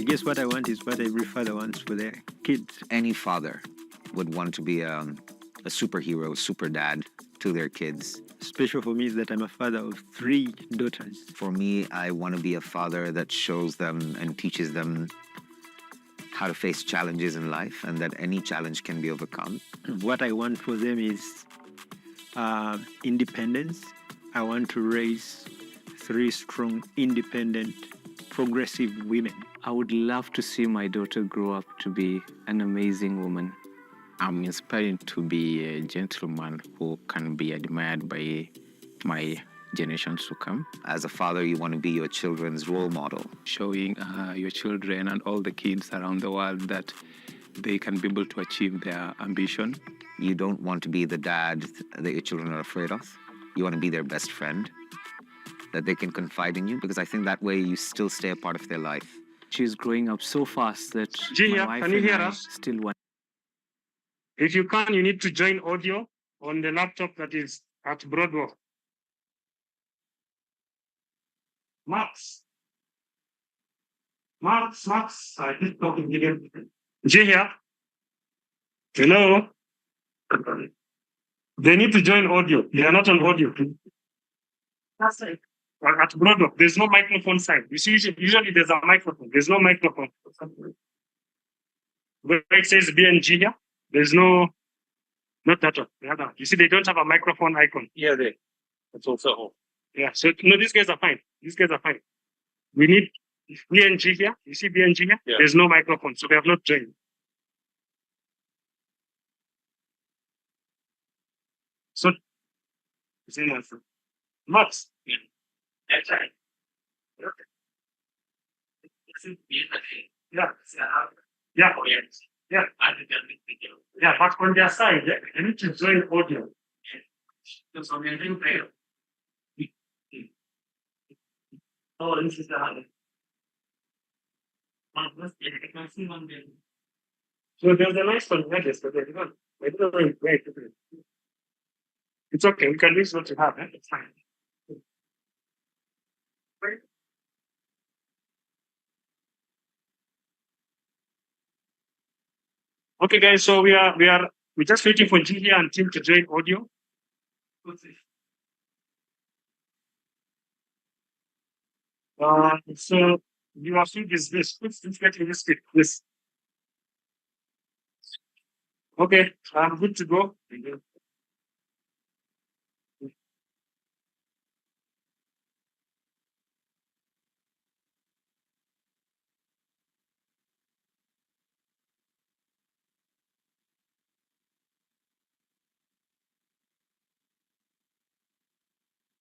guess what I want is what every father wants for their kids. Any father would want to be a superhero, super dad to their kids. Special for me is that I'm a father of 3 daughters. For me, I want to be a father that shows them and teaches them how to face challenges in life and that any challenge can be overcome. What I want for them is independence. I want to raise 3 strong, independent, progressive women. I would love to see my daughter grow up to be an amazing woman. I'm inspired to be a gentleman who can be admired by my generations to come. As a father, you want to be your children's role model. Showing your children and all the kids around the world that they can be able to achieve their ambition. You don't want to be the dad that your children are afraid of. You want to be their best friend, that they can confide in you, because I think that way you still stay a part of their life. She's growing up so fast that Gia, my wife can you and hear I us? still want. If you can, you need to join audio on the laptop that is at Broadwalk. Max, I keep talking to you. Gia, hello. They need to join audio. They are not on audio. That's right. At Broadwalk, there's no microphone sign. You see, usually there's a microphone. There's no microphone. Where it says BNG here, there's no, not that one. The other one. You see, they don't have a microphone icon. Yeah, it's also off. Yeah, so no, these guys are fine. These guys are fine. We need BNG here. You see BNG here? Yeah. There's no microphone, so they have not joined. So, same answer. Max. Yeah. That's right. Yeah. Yeah. Yeah. Yeah, but on their side, they need to join audio. Oh, this is the so there's a nice one here, but they don't. They don't know where to put it. It's okay. We can use what you have. It's fine. Okay, guys. So we're just waiting for G here and Tim to join audio. So you have seen this. Let's get in this bit. This. Okay, I'm good to go.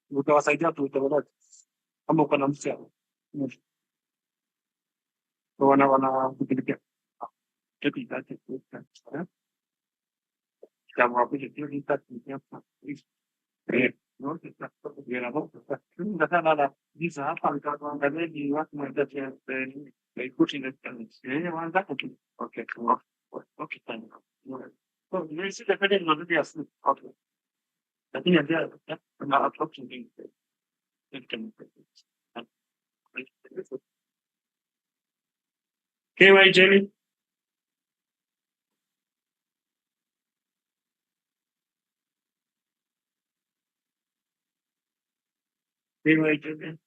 Utawasaidia tu utaona kama uko na msia. Wana kupitia. Kitu itake kuta. Kama wapi kitu itake kuta. No, está bien, nada, dice, cuando ni watu mwendaje kuchini okay, okay, thank you. So, you see the feeling of the asleep. Okay. I think I'm not approaching KY Jenny. KY Jenny.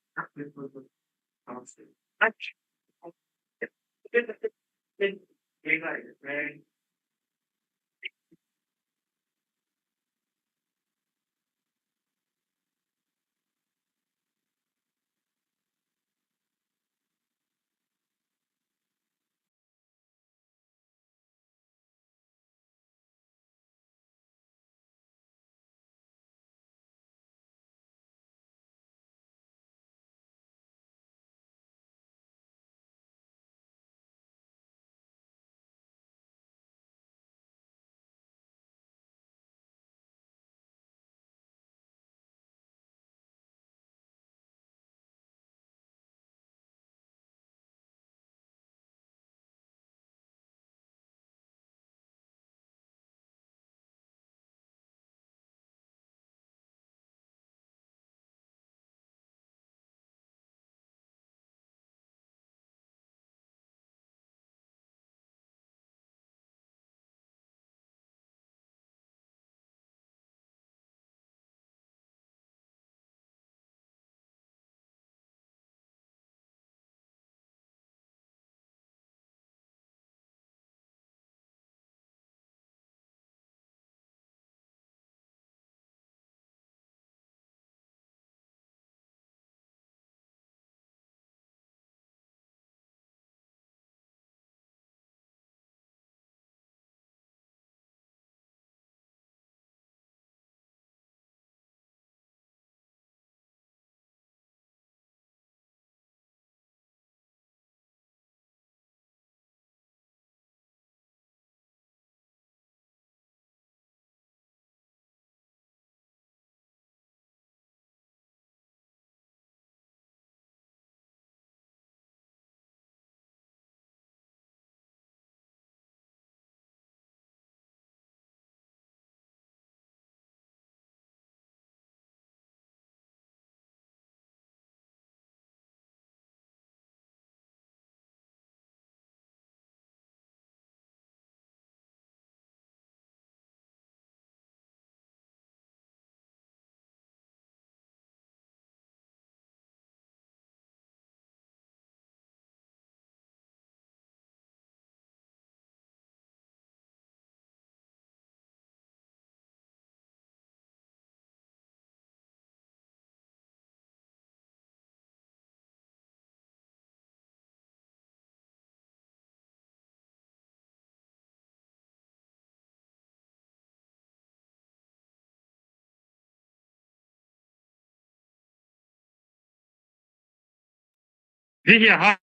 Here, hi.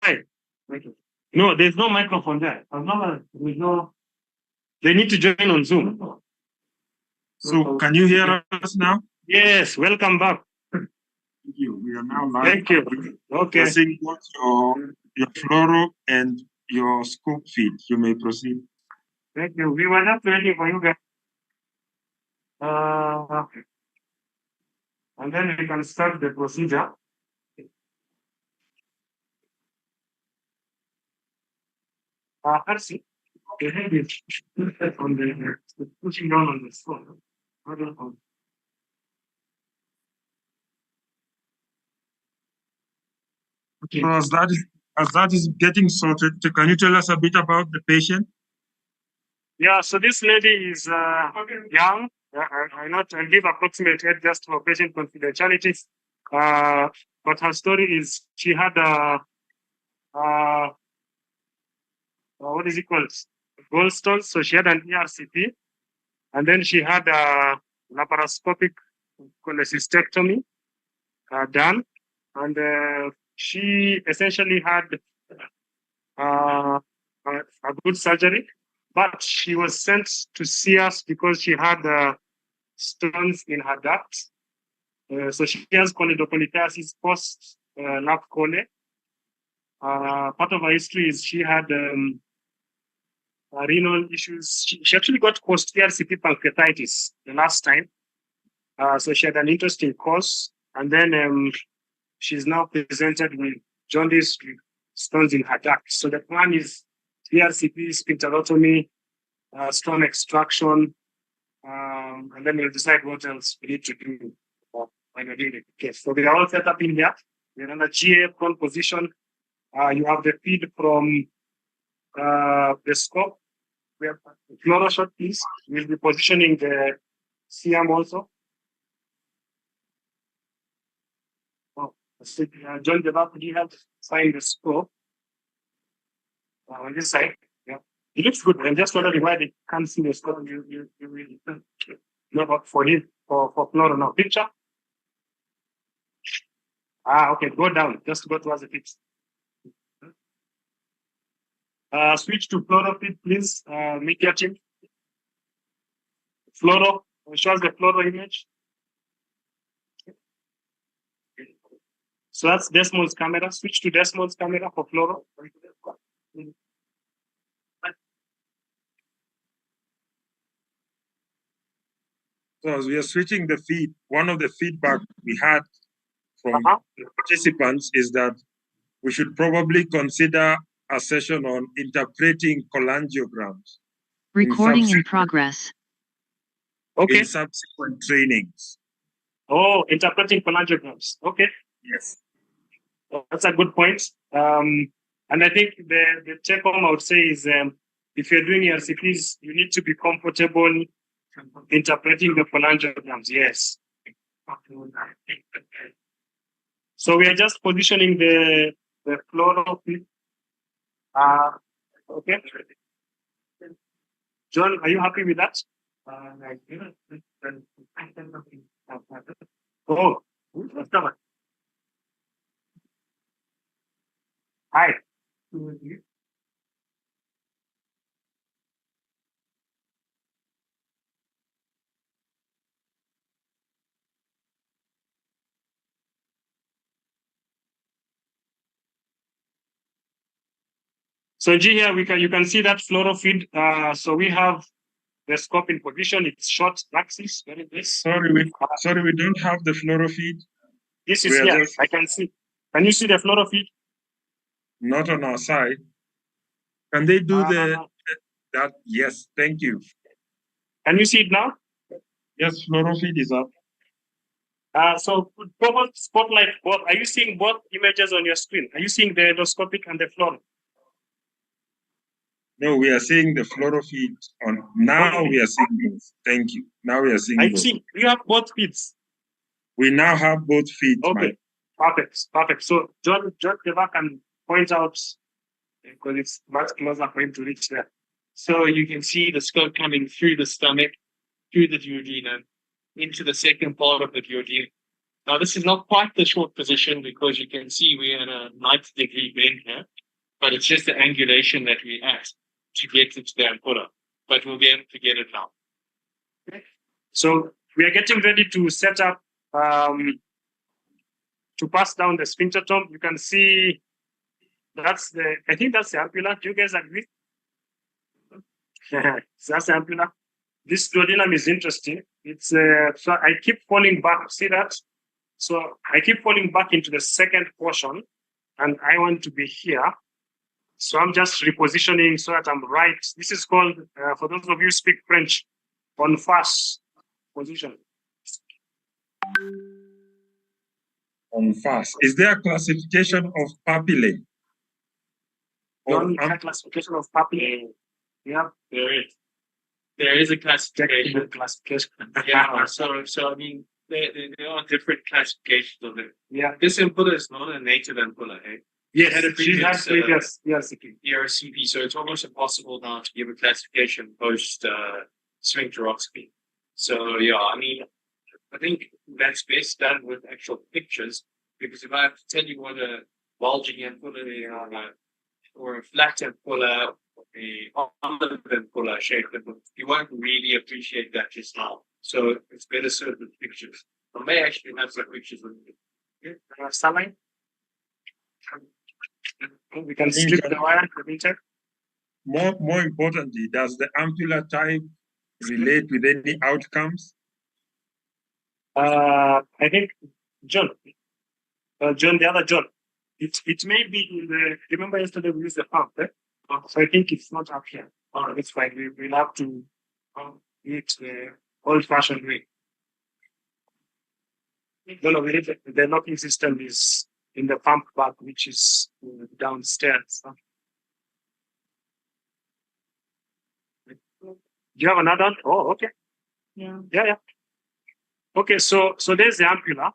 No, there's no microphone there. As long as there's no, they need to join on Zoom. So can you hear us now? Yes, welcome back. Thank you. We are now live. Thank you. Okay. We're seeing both your fluoro and your scope feed. You may proceed. Thank you. We were not waiting for you guys. And then we can start the procedure. Percy, the head is on the pushing down on the stone. Okay. So as that is getting sorted, can you tell us a bit about the patient? Yeah, so this lady is young. I not I'll give approximate age just for patient confidentiality. But her story is she had what is it called? Gallstones. So she had an ERCP, and then she had a laparoscopic cholecystectomy done, and she essentially had a good surgery, but she was sent to see us because she had stones in her duct. So she has choledochondritis post lap chole. Part of her history is she had renal issues. She actually got post ERCP pancreatitis the last time. So she had an interesting course, and then she's now presented with jaundice with stones in her duct. So the plan is ERCP, sphincterotomy, stone extraction, and then we'll decide what else we need to do when we're doing the case. So we are all set up in here. We're in a GA prone position. You have the feed from the scope. We have fluoro shot, please. We'll be positioning the CM also. John Debap, you have signed the scope on this side. Yeah, it looks good. I'm just wondering why they can't see the scope. You really no, but for him, for fluoro now. Picture. Okay, go down. Just go towards the fix. Switch to fluoro feed, please. Media team. Fluoro. Shows the fluoro image. So that's Desmond's camera. Switch to Desmond's camera for fluoro. So as we are switching the feed, one of the feedback we had from the participants is that we should probably consider a session on interpreting cholangiograms. Recording in progress. Okay. In subsequent trainings. Oh, interpreting cholangiograms. Okay. Yes. That's a good point. And I think the take home I would say is if you're doing ERCPs, you need to be comfortable interpreting the cholangiograms. Yes. So we are just positioning the fluoro feed. Okay. John, are you happy with that? Oh, hi. So G here you can see that fluoro feed. So we have the scope in position. It's short axis. Very nice. Sorry, we don't have the fluoro feed. This is here. I can see. Can you see the fluoro feed? Not on our side. Can they do that? Yes, thank you. Can you see it now? Yes, fluoro feed is up. So spotlight both. Are you seeing both images on your screen? Are you seeing the endoscopic and the fluoro? No, we are seeing the fluoro feed on. Now we are seeing both. Thank you. Now we are seeing both. You have both feeds. We now have both feeds. Okay. Perfect. So John Deva can point out because it's much closer for him to reach there. So you can see the scope coming through the stomach, through the duodenum, into the second part of the duodenum. Now, this is not quite the short position because you can see we're at a 90-degree bend here, but it's just the angulation that we add to get it to the ampulla. But we'll be able to get it now. Okay. So we are getting ready to set up to pass down the sphincter tone. You can see I think that's the ampulla. Do you guys agree? That's the ampulla. This duodenum is interesting. It's so I keep falling back. See that? So I keep falling back into the second portion, and I want to be here. So I'm just repositioning so that I'm right. This is called, for those of you who speak French, en face position. On fast. Is there a classification of papillae? Classification of papillae. Yeah, There is a classification. classification. Yeah, so I mean, there are different classifications of it. Yeah. This ampulla is not a native ampulla, eh? Yes, Had a previous, ERCP. ERCP, so it's almost impossible now to give a classification post sphincteroscopy. So yeah, I mean, I think that's best done with actual pictures, because if I have to tell you what a bulging ampulla or a flat ampulla, a oblong ampulla shape, you won't really appreciate that just now. So it's better served with pictures. I may actually have some pictures with you. Saline. We can strip the wire to meter. More importantly, does the ampulla type relate with any outcomes? I think John, the other John. It may be in the. Remember yesterday we used the pump, eh? So I think it's not up here. It's fine. We'll have to eat the old-fashioned way. No, the locking system is in the pump bag, which is downstairs. Do you have another one? Oh, okay. Yeah. Okay, so there's the ampulla.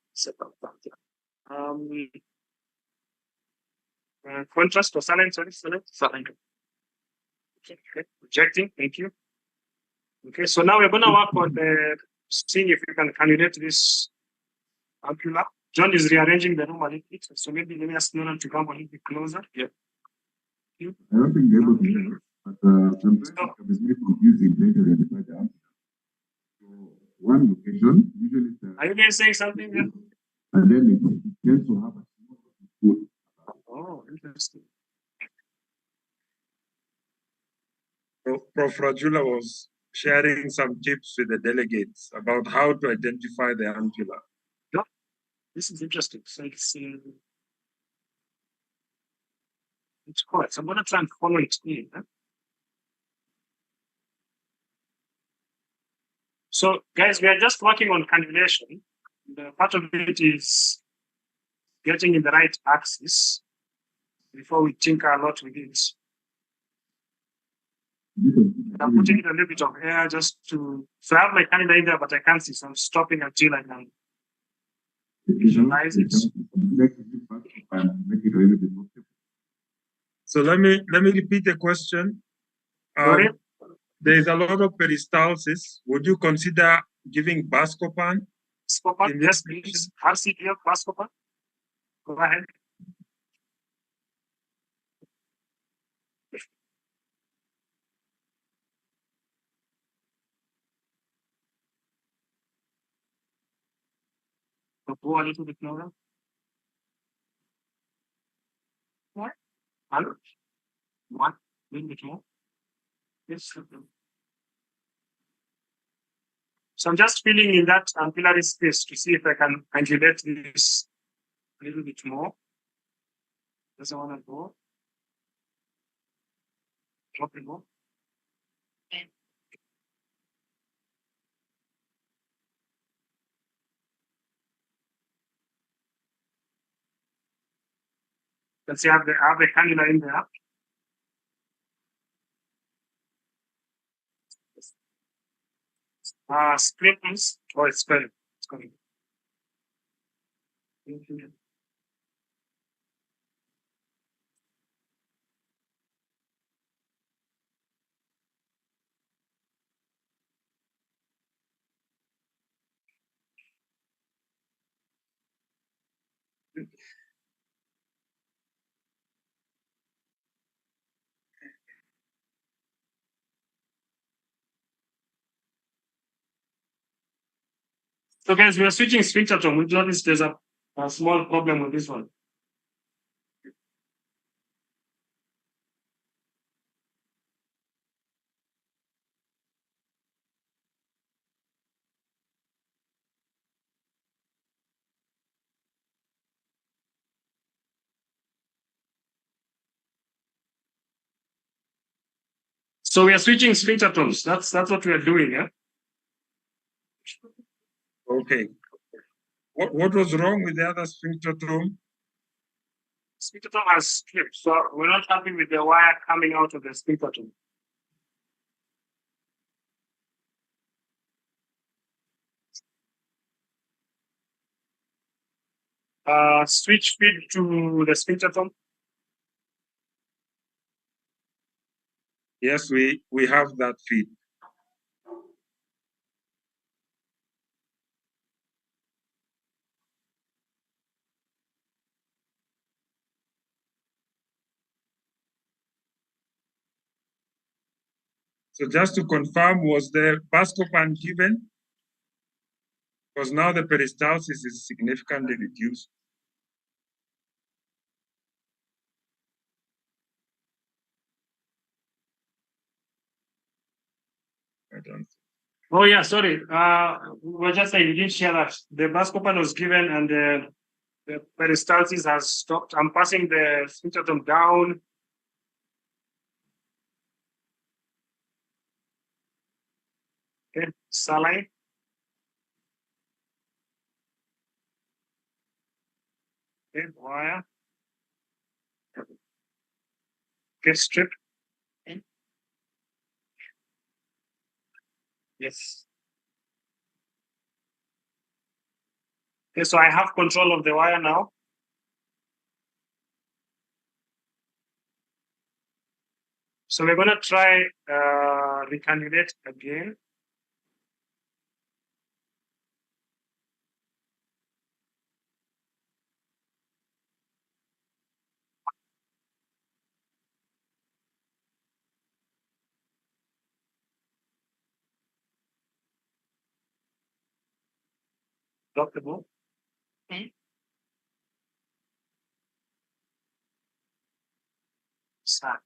Contrast or saline, sorry. Saline. Okay, projecting, thank you. Okay, so now we're going to work on seeing if we can cannulate this ampulla. John is rearranging the room a little bit, so maybe let me ask Nolan to come a little bit closer. Yeah. I don't think they're able to hear us, but sometimes it is very confusing trying to identify the ampulla. So one location, usually Are you guys saying something? Yeah? And then it tends to have a small foot. Oh, interesting. Prof. Rajula was sharing some tips with the delegates about how to identify the ampulla. Yeah, this is interesting. So it's correct. So I'm going to try and follow it in. Huh? So, guys, we are just working on cannulation. The part of it is getting in the right axis before we tinker a lot with it. I'm putting in a little bit of air just to. So I have my cannula in there, but I can't see, so I'm stopping until I can visualize it. So let me repeat the question. There is a lot of peristalsis. Would you consider giving Buscopan? Buscopan, yes, please. RCDF Buscopan. Go ahead. So go a little bit lower. What? Hello? One, a little bit more. Yes. So I'm just filling in that ampullary space to see if I can angulate this a little bit more. Doesn't want to go. Drop it more. Let's see, I have the cannula in there. Sprinkles. Oh, it's going. It's going. So guys, we are switching sphincter tone. We noticed there's a small problem with this one. So we are switching sphincter tones. That's what we are doing, yeah? Okay. What was wrong with the other sphincter tone? Sphincter tone has stripped, so we're not happy with the wire coming out of the sphincter tone. Switch feed to the sphincter tone. Yes, we have that feed. So just to confirm, was the Buscopan given? Because now the peristalsis is significantly reduced. I don't. Oh yeah, sorry. We're just saying you didn't share that. The Buscopan was given and the peristalsis has stopped. I'm passing the sphincter tone down. Okay, saline. Okay, wire. Okay, strip. Okay. Yes. Okay, so I have control of the wire now. So we're gonna try recannulate again. Drop the ball. Okay. Start.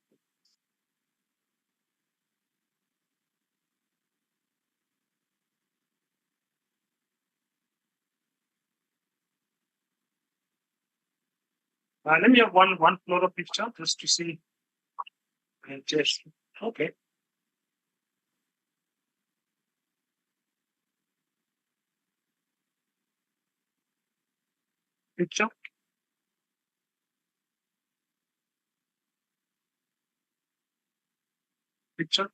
Let me have one fluoro picture just to see. Just okay. Picture. Picture.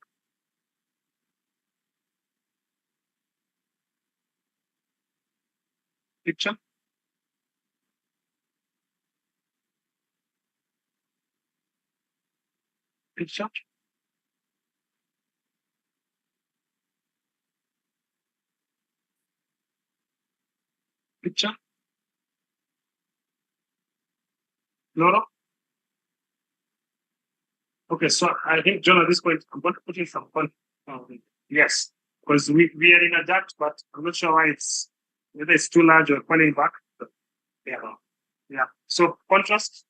Picture. Picture. Picture. Fluoro. Okay, so I think, John, at this point, I'm going to put in some fun. Yes, because we are in a duct, but I'm not sure why it's whether it's too large or pulling back. Yeah, yeah. So contrast,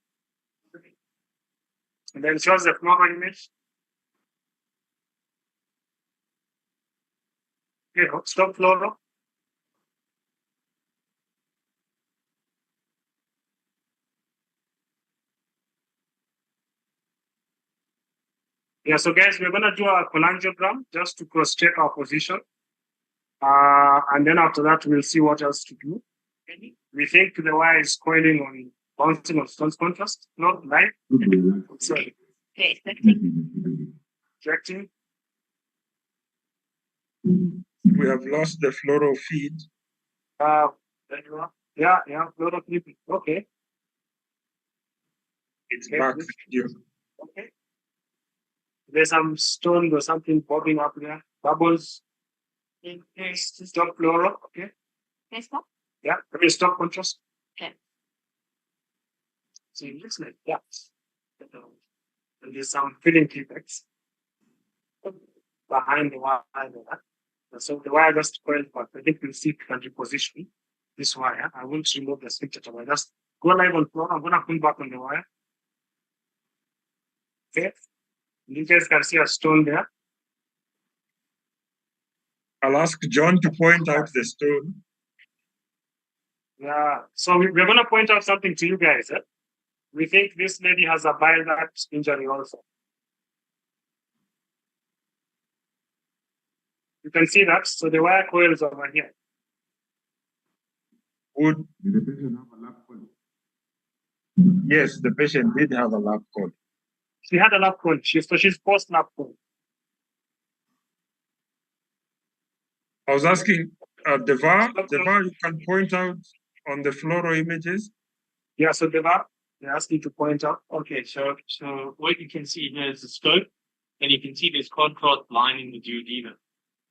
and then shows the normal image. Okay, stop fluoro. Yeah, so guys, we're gonna do a cholangiogram just to cross-check our position. And then after that, we'll see what else to do. We think the wire is coiling on bouncing on stone's contrast, not live. Sorry. Okay, rejecting. We have lost the fluoro feed. There you are. Yeah, fluoro feed. Okay. It's back. Okay. There's some stone or something popping up there. Bubbles. Okay. Stop fluoro. Okay. Okay, stop. Yeah. Let me stop contrast. Okay. So it looks like that. And there's some filling defects behind the wire there. And so the wire just coiled, but I think we'll see if we can reposition this wire. I won't remove the sphincter. I just go live on floor. I'm gonna pull back on the wire. Okay. You guys can see a stone there. I'll ask John to point out the stone. Yeah. So we're gonna point out something to you guys. We think this lady has a bile duct injury also. You can see that. So the wire coil is over here. Would Did the patient have a lap code? yes, the patient did have a lap code. She had a lap coil. She's post lap coil. I was asking Devar, you can point out on the fluoro images. Yeah, so Deva, they asked you to point out. Okay, so what you can see here is the scope, and you can see there's contrast lining the duodenum.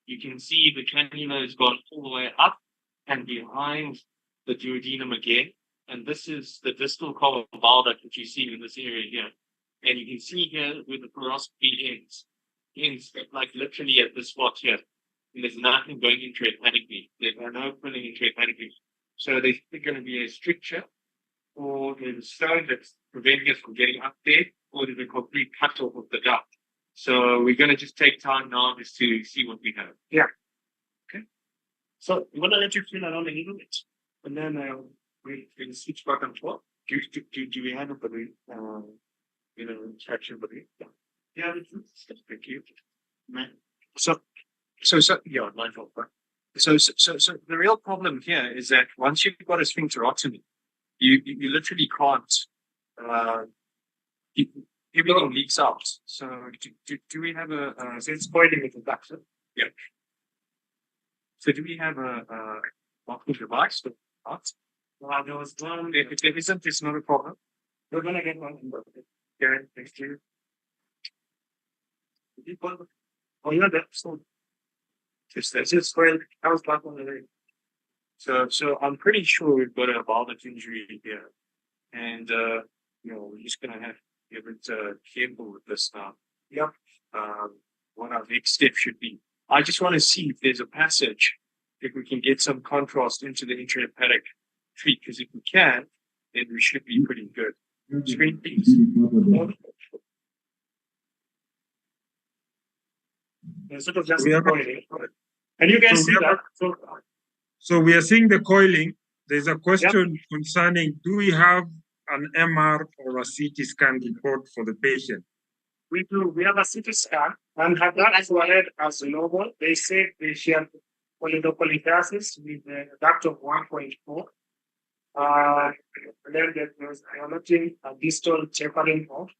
You can see the cannula has gone all the way up and behind the duodenum again, and this is the distal column bile duct that you see in this area here. And you can see here where the fluoroscopy ends like literally at this spot here. And there's nothing going intrahepatically. There's no filling intrahepatically. So there's going to be a stricture, or there's a stone that's preventing us from getting up there, or there's a complete cut off of the duct. So we're going to just take time now just to see what we have. Yeah. Okay. So I'm going to let you feel around a little bit, and then we'll switch back and forth. Do we have a balloon? Traction balloon? Yeah. Thank you. So yeah, my fault. So the real problem here is that once you've got a sphincterotomy, you literally can't. Everything leaks out. So do we have a? So it's coiling with the duct. Yeah. So do we have a marking device for that? There was one. If there isn't, it's not a problem. We're gonna get one. Yeah, next year. Oh, yeah, that's so. Just coil. I was back on the leg. So I'm pretty sure we've got a bile duct injury here, and we're just gonna have to be a bit careful with this now. Yep. What our next step should be. I just want to see if there's a passage, if we can get some contrast into the intrahepatic treat, because if we can, then we should be pretty good. Screen, please. Sort of just coiling. And you can see that. So we are seeing the coiling. There's a question concerning, do we have an MR or a CT scan report for the patient? We do. We have a CT scan, and her duct is ahead as normal. They say she had polydopolithasis with a duct of 1.4. And then there's nothing a distal tapering off.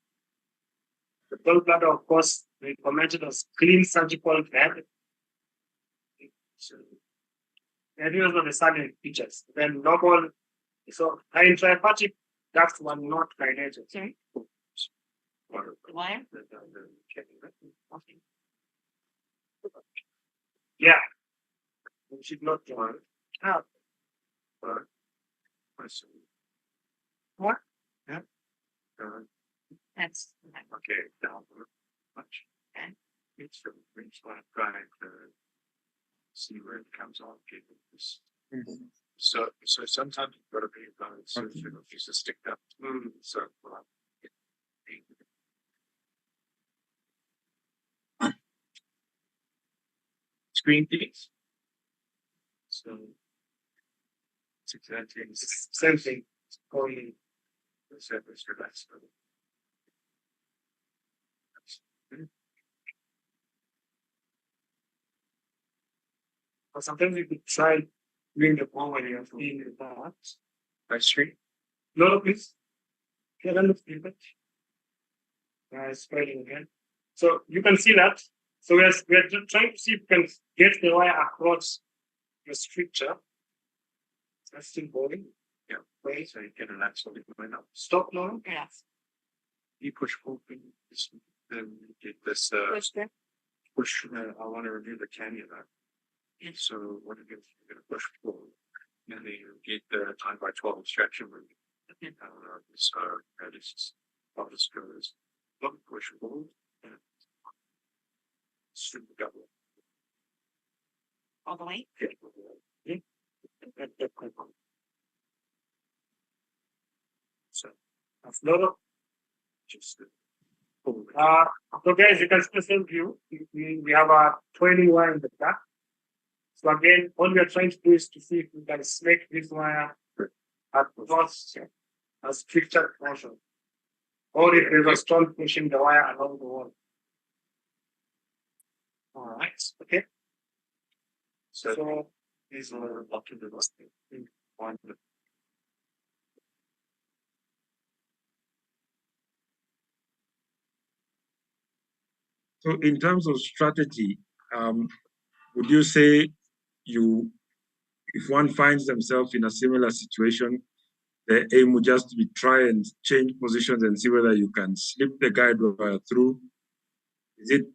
The gallbladder, of course, they commented as clean surgical bed. So, and these are the salient features. Then normal, so her intrahepatic ducts were not dilated. Sorry? Why? Yeah. We should not join. What? Yeah. That's Okay, down much. Okay. It's from which one trying to see where it comes on. This. So sometimes you've got to be balanced. So you know, if you just stick that so screen please. So it's exactly the same thing. It's going the surface relaxed. Or sometimes you could try doing the ball when you're feeling the back. By straight. No, please. Yeah, then look a bit. Spreading again. So you can see that. So we're trying to see if we can get the wire across the stricture. That's still going. Yeah. Wait, so you can relax a little bit now. Stop now. yes. You push open. Then get this push. I want to remove the cannula. Yes. So what it is, you're going to push forward, and then you get the 9 by 12 extraction room. So this is how this goes. Look, push forward and strip the gut. All the way? Yeah. So, Floro. just So guys, you can see the same view. We have a 20 wire in the back. So again, all we are trying to do is to see if we can snake this wire across a stricter portion. Or if there's a stone pushing the wire along the wall. all right. Okay. So these are locked into this thing. One. So in terms of strategy, would you say if one finds themselves in a similar situation, the aim would just be try and change positions and see whether you can slip the guide wire through? Is it,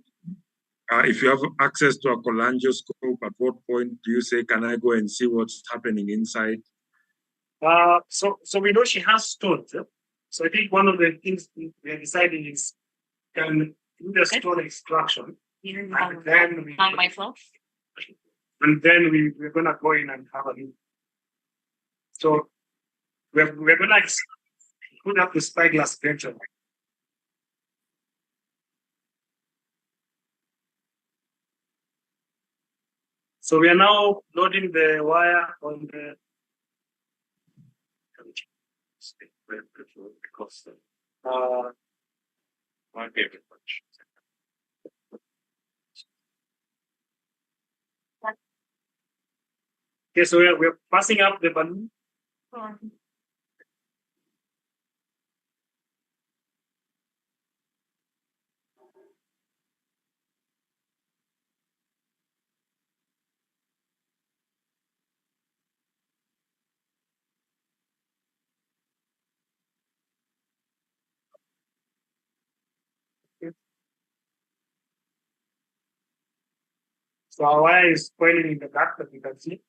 if you have access to a cholangioscope, at what point do you say, can I go and see what's happening inside? So we know she has stones. So I think one of the things we are deciding is can do the stone extraction. And then we, On my flow? and then we're gonna go in and have a look. So we're gonna put up the spyglass venture. So we are now loading the wire on the Because my favorite bunch. okay, so we're passing up the balloon. So our wire is coiling in the back, that you can see.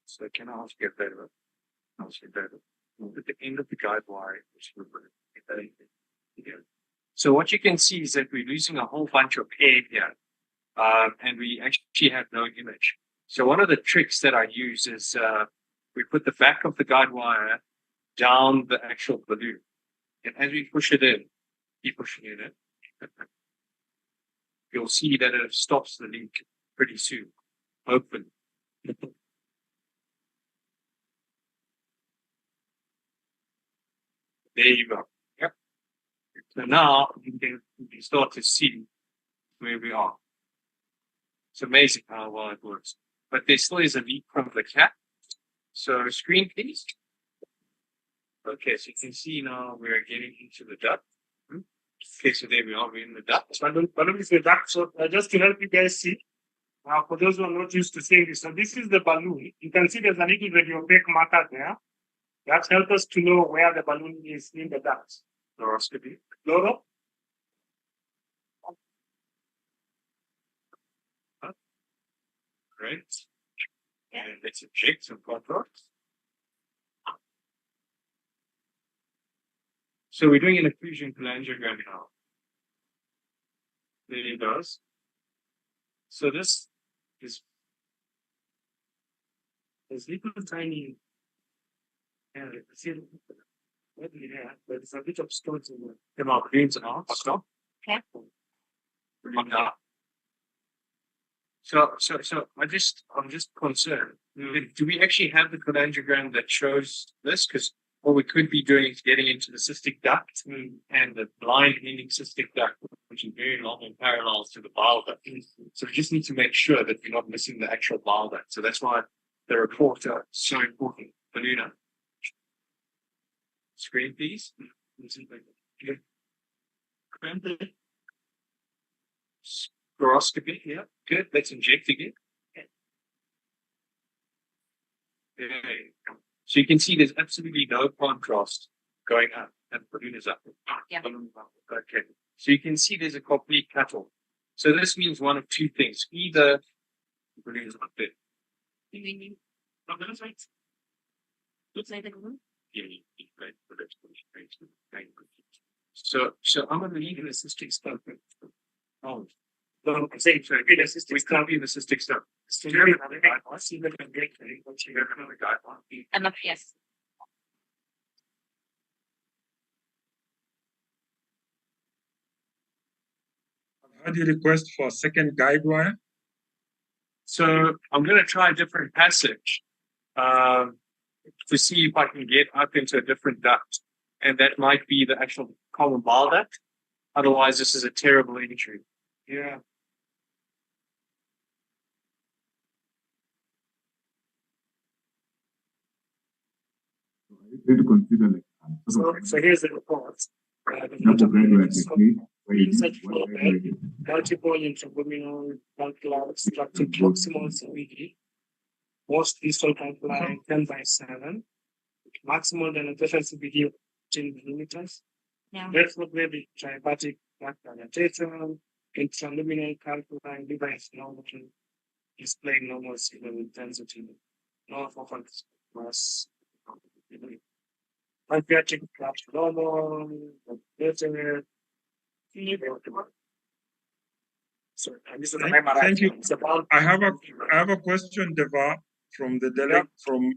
So can I ask you a favor? Ask you a favor. At the end of the guide wire, which we're going to get that. So what you can see is that we're losing a whole bunch of air here, and we actually have no image. So one of the tricks that I use is we put the back of the guide wire down the actual balloon, and as we push it in, keep pushing it in, you'll see that it stops the leak pretty soon. Hopefully. There you go. Yep. So now you can start to see where we are. It's amazing how well it works. But there still is a leak from the cap. So screen, please. Okay, so you can see now we're getting into the duct. Okay, so there we are. We're in the duct. Balloon is the duct. So just to help you guys see, for those who are not used to seeing this, so this is the balloon. You can see there's a little radio opaque marker there. That helps us to know where the balloon is in the duct. Endoscopy. Loro? Great. And let's inject some contrast. So we're doing an occlusion cholangiogram now. There it goes. So this is little tiny. Yeah, see, but it's a bit of stones in the greens and all. Stop. Okay. So I'm just concerned. Do we actually have the cholangiogram that shows this? Because what we could be doing is getting into the cystic duct and the blind ending cystic duct, which is very long and parallel to the bile duct. So we just need to make sure that we're not missing the actual bile duct. So that's why the report is so important. Baluna. Screen, please. Fluoroscopy, yeah, good. Let's inject again. There you go. So you can see there's absolutely no contrast going up, and the balloon is up. Yeah. Okay. So you can see there's a complete cut-off. So this means one of two things. Either so I'm going to leave an cystic stump. Oh, no, I'm saying sorry, we can't be in the cystic stump. Yes. How do you request for a second guide wire? So I'm going to try a different passage to see if I can get up into a different duct. And that might be the actual common bile duct. Otherwise, this is a terrible injury. Yeah. Try to consider like So here's the report. double guide wire technique where you use Such one flow guide bed, wire multiple intraabdominal calculi obstructive proximal CVD, most distal calculi 10/7, maximal dilatation CVD 10 millimeters. Yeah. Left foot maybe trihepatic dilatation, intraluminal calculi, liver is normal, displaying normal signal intensity, no focus mass. Pancreatic collapse normal, better. So, and this is an MRI. Thank you. It's about I have a question, Deva, from the from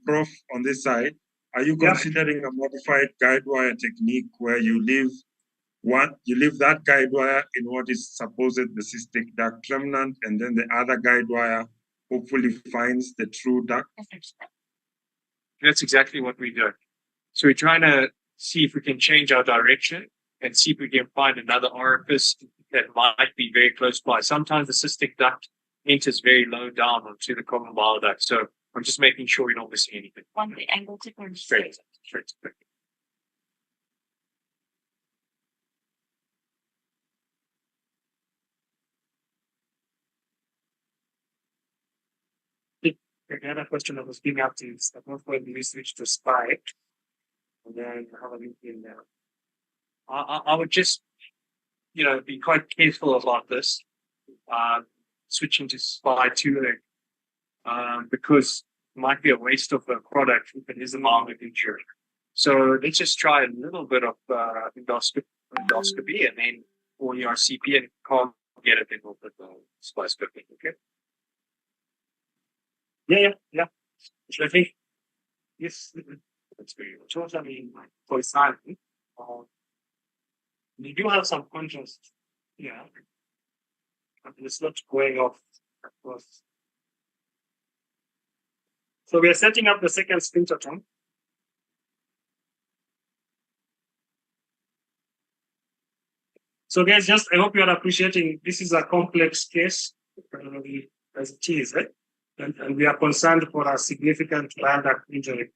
Prof on this side. Are you Yeah. considering a modified guide wire technique where you leave that guide wire in what is supposed the cystic duct remnant, and then the other guide wire hopefully finds the true duct? That's exactly what we do. So we're trying to see if we can change our direction and see if we can find another orifice that might be very close by. Sometimes the cystic duct enters very low down onto the common bile duct. So I'm just making sure we're not missing anything. Want the angle to turn Straight. the other question that was being asked is at what point do we switch to spike? And then how are you in there? I would just, be quite careful about this. Switching to spy too early, because it might be a waste of a product if it is a mild injury. So let's just try a little bit of endoscopy, and then when you are CP and can't get it, then we'll put the spy scoping. Okay. Yeah. So I think yes, that's very totally coinciding. We do have some contrast, but it's not going off, of course. So we are setting up the second sphincter term. So guys, I hope you are appreciating this is a complex case, as it is, right? And we are concerned for a significant bile duct injury.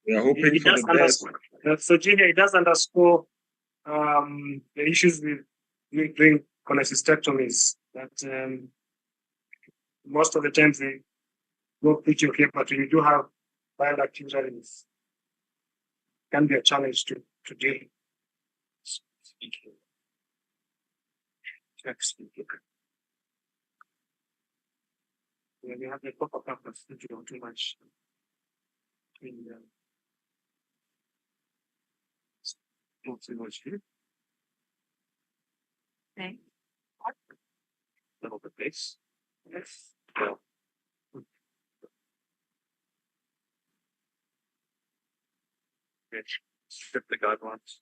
We are hoping It for does the best. So Junior, it does underscore the issues with doing cholecystectomies that most of the times they go pretty okay, but when you do have bile duct injuries, it can be a challenge to deal with. Yeah, we have the proper purpose to do too much. Not too much here. Okay. Little bit base. Yes. Strip the guidelines.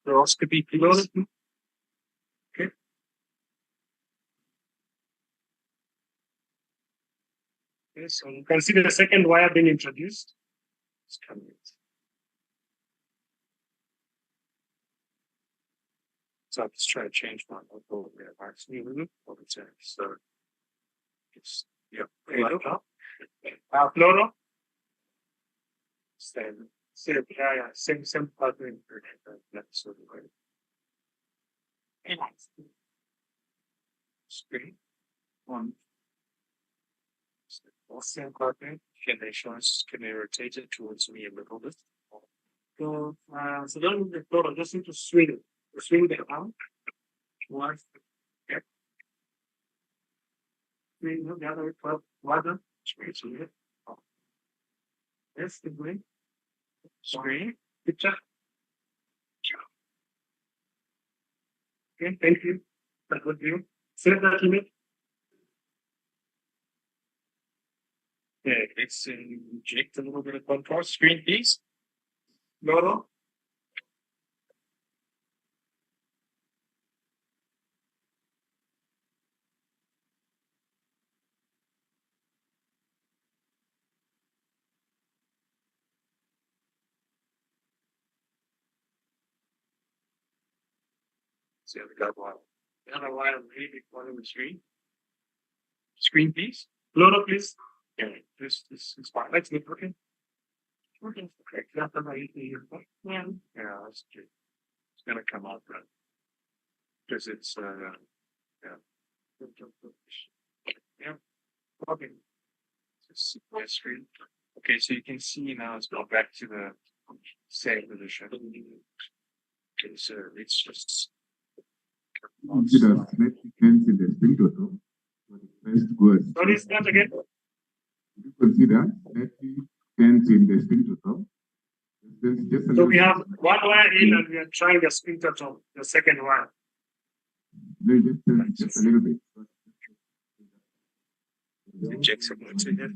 Endoscopy, please. Okay. Okay, so you can see the second wire being introduced. So I'm just trying to change my logo there. So it's fluoro. Same pattern. That's sort of right. Relax. Screen. One. Also important. Can they rotate it towards me a little bit? So don't move the floor, just need to swing the arm towards the swing the other way, water, swing it. Yes, the way. Swing, picture. Okay, thank you. That would you. Save that image. Okay, let's inject a little bit of contrast. Screen, please. Loro. So we got one. Another line of really before the screen. Screen, please. Loro, please. Yeah, this is fine. Let's look okay. Okay. That's the way you Yeah, that's good. It's gonna come out right. Because it's yeah. Okay. Just screen. Okay, so you can see now it's gone back to the same position. Okay, so it's just Consider slightly tense in the sphincter top. For the first good. Sorry, start again. You consider slightly tense in the sphincter top. Just a So little we have one wire in and we are trying the sphincter top, the second wire. no, just a little bit. inject some into here.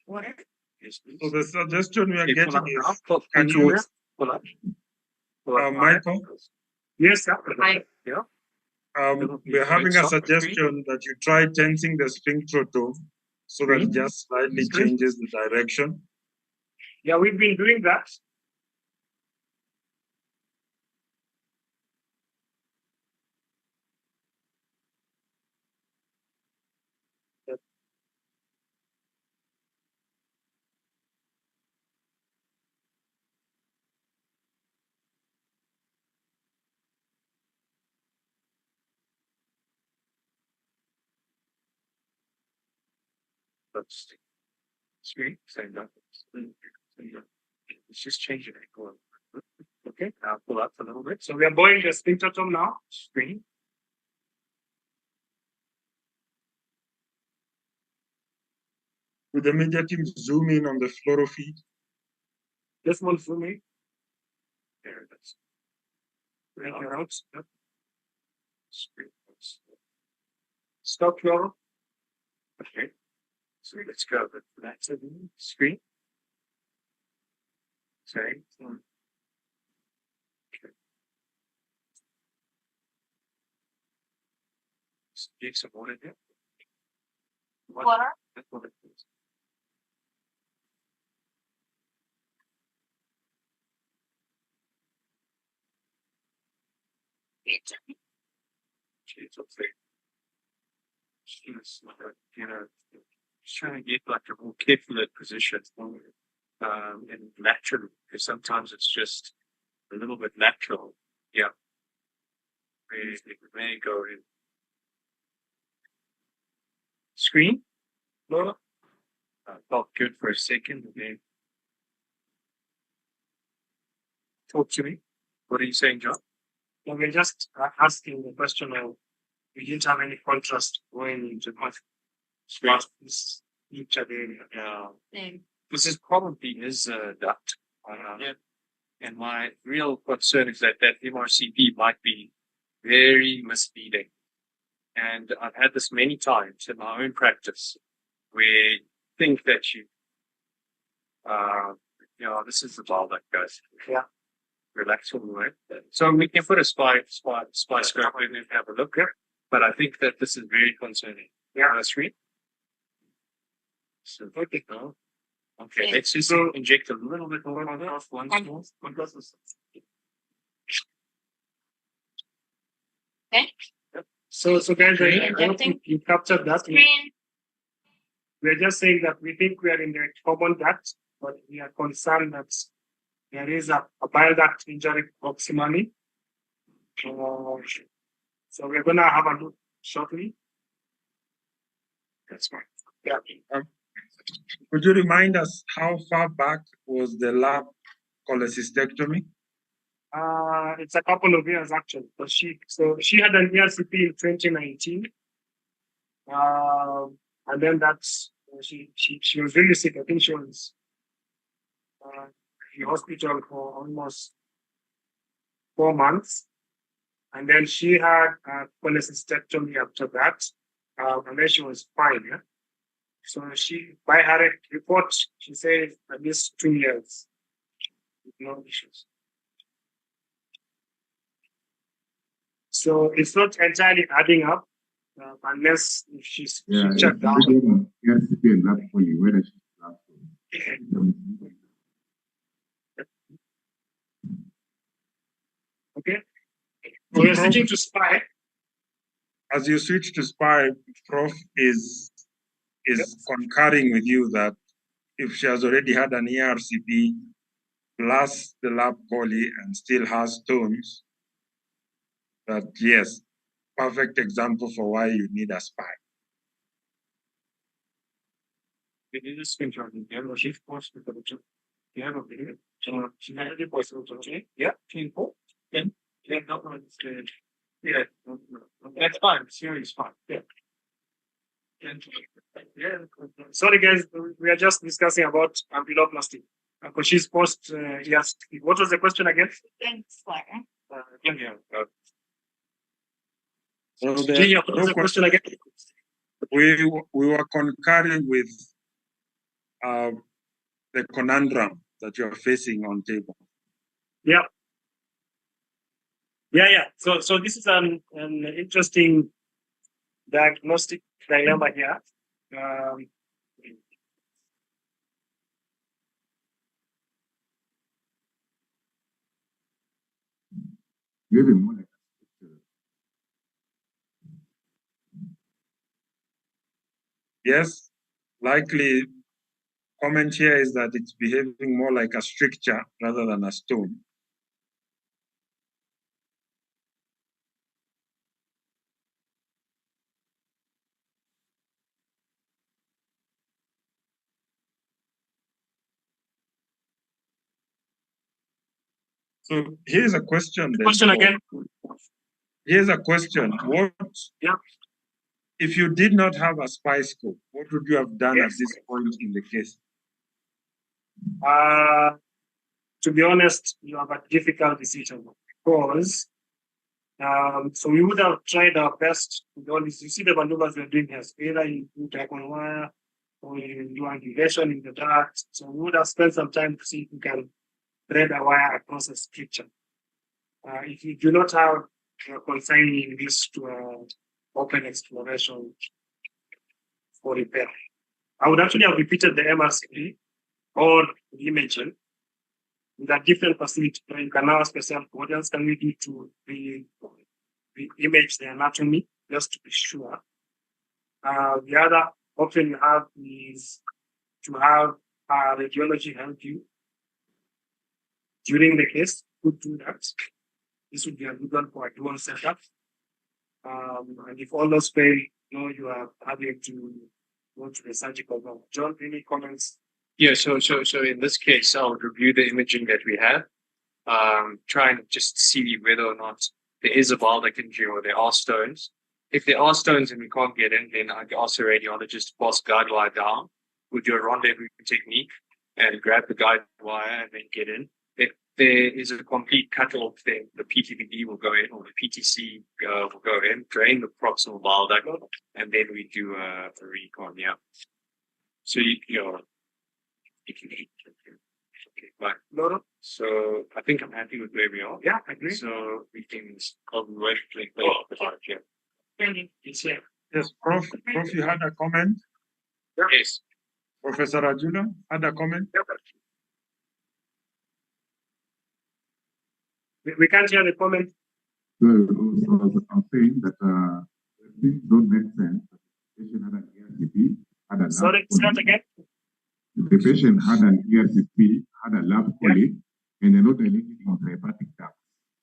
What? Yes, please. So the suggestion we are Okay, getting pull up now. is, Pull can you, towards- pull up. Pull up. Michael, Yes, sir. Yeah. we're having a suggestion that you try tensing the sphincter toe so that it just slightly changes the direction. Yeah, we've been doing that. Let's screen. Same down. Let's just change it. Go on. Okay, now pull up a little bit. So we are bowing the sphincter top now. Screen. Would the media team zoom in on the fluoro feed? This one for me. There it is. Bring your out. Yep. Screen. Stop, Loro. Okay. So let's go back to the screen. Sorry. Okay. So get some water here. Water? That's what it is. It's okay. Just, just trying to get like a more careful position. And natural, because sometimes it's just a little bit natural. Yeah. We may go in. Screen? Laura? Felt good for a second, and then talk to me. What are you saying, John? So we're just asking the question of we didn't have any contrast going into this each other. Same. This is probably duct. Yeah. And my real concern is that MRCP might be very misleading. And I've had this many times in my own practice where you think that this is the ball that goes. Yeah. Relax all the way. So we can put a spy scrap in and have a look here. But I think that this is very concerning. Yeah, that's right. So, okay, no. Okay, let's just inject a little bit more on that. Once more. Okay. So guys, I hope Injecting. you captured that. Screen. We're just saying that we think we are in the common duct, but we are concerned that there is a bile duct injury proximally. So we're gonna have a look shortly. That's fine. Yeah. Could you remind us how far back was the lab cholecystectomy? It's a couple of years actually. But she had an ERCP in 2019. And then she was really sick. I think she was in the hospital for almost 4 months. And then she had a cholecystectomy after that. And then she was fine. Yeah? So by her report, she said at least 2 years. No issues. So it's not entirely adding up unless if she's checked down. Okay. So we're switching to SPY. As you switch to SPY, Prof is concurring with you that if she has already had an ERCP plus the lab poly and still has stones, that yes, perfect example for why you need a SPY. We need a screenshot. She's post with the picture. You have a video. So she had a post. Okay. Yeah. Then no, it's yeah. No. That's fine. Series fine. Yeah. Yeah. Sorry, guys. We are just discussing about ampuloplasty. Because she's post. Yes. What was the question again? Thanks, Larry. So What was the question again? We were concurring with the conundrum that you're facing on table. Yeah. So this is an interesting diagnostic dilemma here. Yes, likely comment here is that it's behaving more like a stricture rather than a stone. So here's a question. Question again. Here's a question. What if you did not have a SPY scope? What would you have done at this point in the case? To be honest, you have a difficult decision because so we would have tried our best with all this. You see the maneuvers we're doing here. So either you do diagonal wire or you do angulation in the duct. So we would have spent some time to see if we can thread a wire across a structure. If you do not have consigning this to open exploration for repair, I would actually have repeated the MRCP or the imaging with a different facility. You can now ask yourself, what else can we do to image the anatomy, just to be sure. The other option you have is to have radiology help you during the case. Could do that. This would be a good one for a dual setup. And if all those fail, you are having to go to the surgical room. John, any comments? Yeah, so in this case, I would review the imaging that we have, try and just see whether or not there is a valdic injury or there are stones. If there are stones and we can't get in, then I'd ask the radiologist to pass guide wire down. We'll do a rendezvous technique and grab the guide wire and then get in. If there is a complete cut-off, then the PTVD will go in or the PTC will go in, drain the proximal bile duct, and then we do a recon, yeah. So okay, fine. No. So I think I'm happy with where we are. Yeah, I agree. So we can wait for yeah. Yes, Prof, you had a comment? Yes. Professor Rajula had a comment? We can't hear the comment. So I'm saying that things don't make sense. The patient had an ERCP, had a lab. Sorry, say that again. The patient had an ERCP, had a lab poly, and they're not linking on the hepatic duct.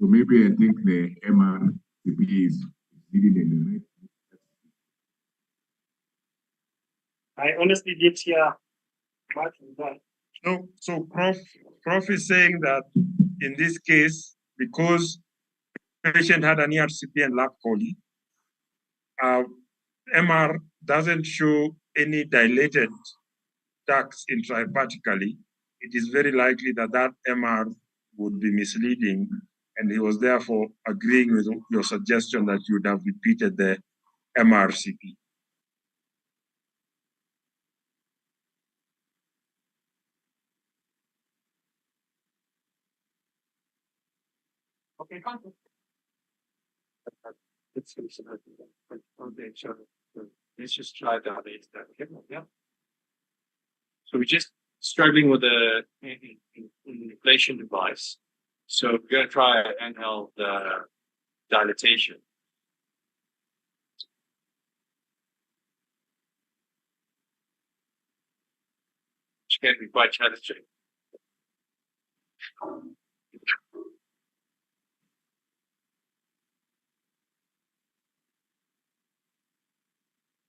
So maybe I think the MRCP is needed in the right. I honestly didn't hear No, so Prof is saying that in this case, because patient had an ERCP and lab coli, MR doesn't show any dilated ducts intrahepatically. It is very likely that that MR would be misleading, and he was therefore agreeing with your suggestion that you would have repeated the MRCP. Okay, fine. Let's just try that. Yeah. So we're just struggling with the inflation device. So we're going to try handheld dilatation. Which can be quite challenging.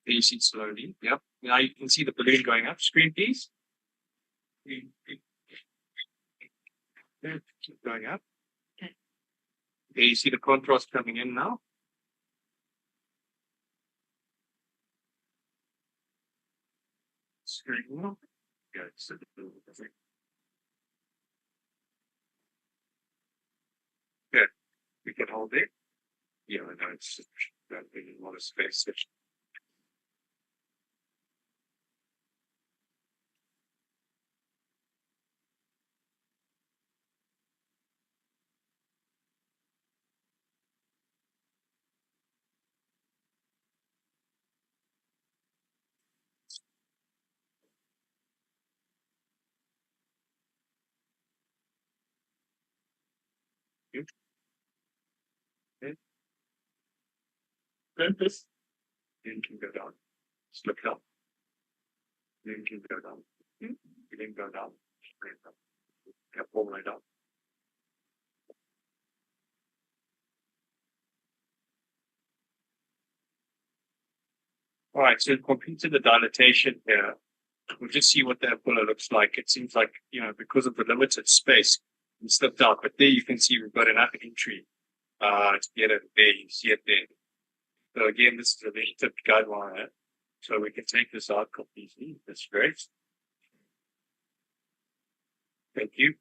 You see slowly. Yep. Now you can see the balloon going up. Screen, please. Keep going up. Okay, you see the contrast coming in now. Screen up. Good. So good. We can hold it. Yeah, I know it's just a lot of space. Good. Okay. Purpose. Then can go down. Just look up. Then can go down. Then go down. Get all the way down. All right, so we've completed the dilatation here. We'll just see what the Apollo looks like. It seems like, because of the limited space, we slipped out. But there you can see we've got enough entry to get it there. You see it there. So again, this is a very tipped guide wire. So we can take this out completely. That's great. Thank you.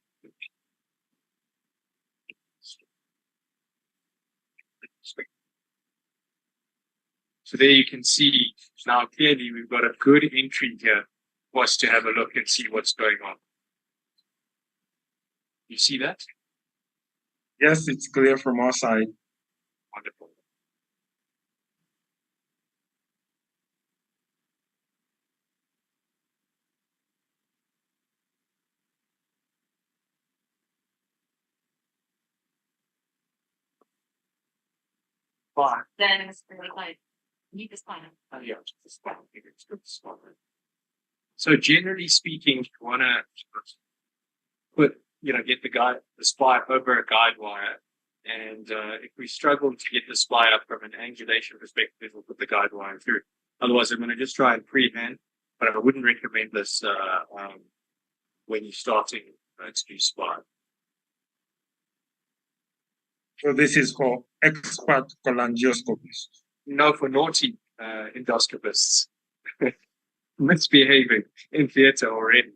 So there you can see now clearly we've got a good entry here for us to have a look and see what's going on. You see that? Yes, it's clear from our side. Wonderful. Fine. Then it's really like, need the spine. Yeah, just the spine. It's good spine. So generally speaking, you want to get the spine over a guide wire. And if we struggle to get the spine up from an angulation perspective, we'll put the guide wire through. Otherwise, I'm going to just try and freehand, but I wouldn't recommend this when you're starting to do spine. So this is for expert cholangioscopists. No, for naughty endoscopists. Misbehaving in theatre already.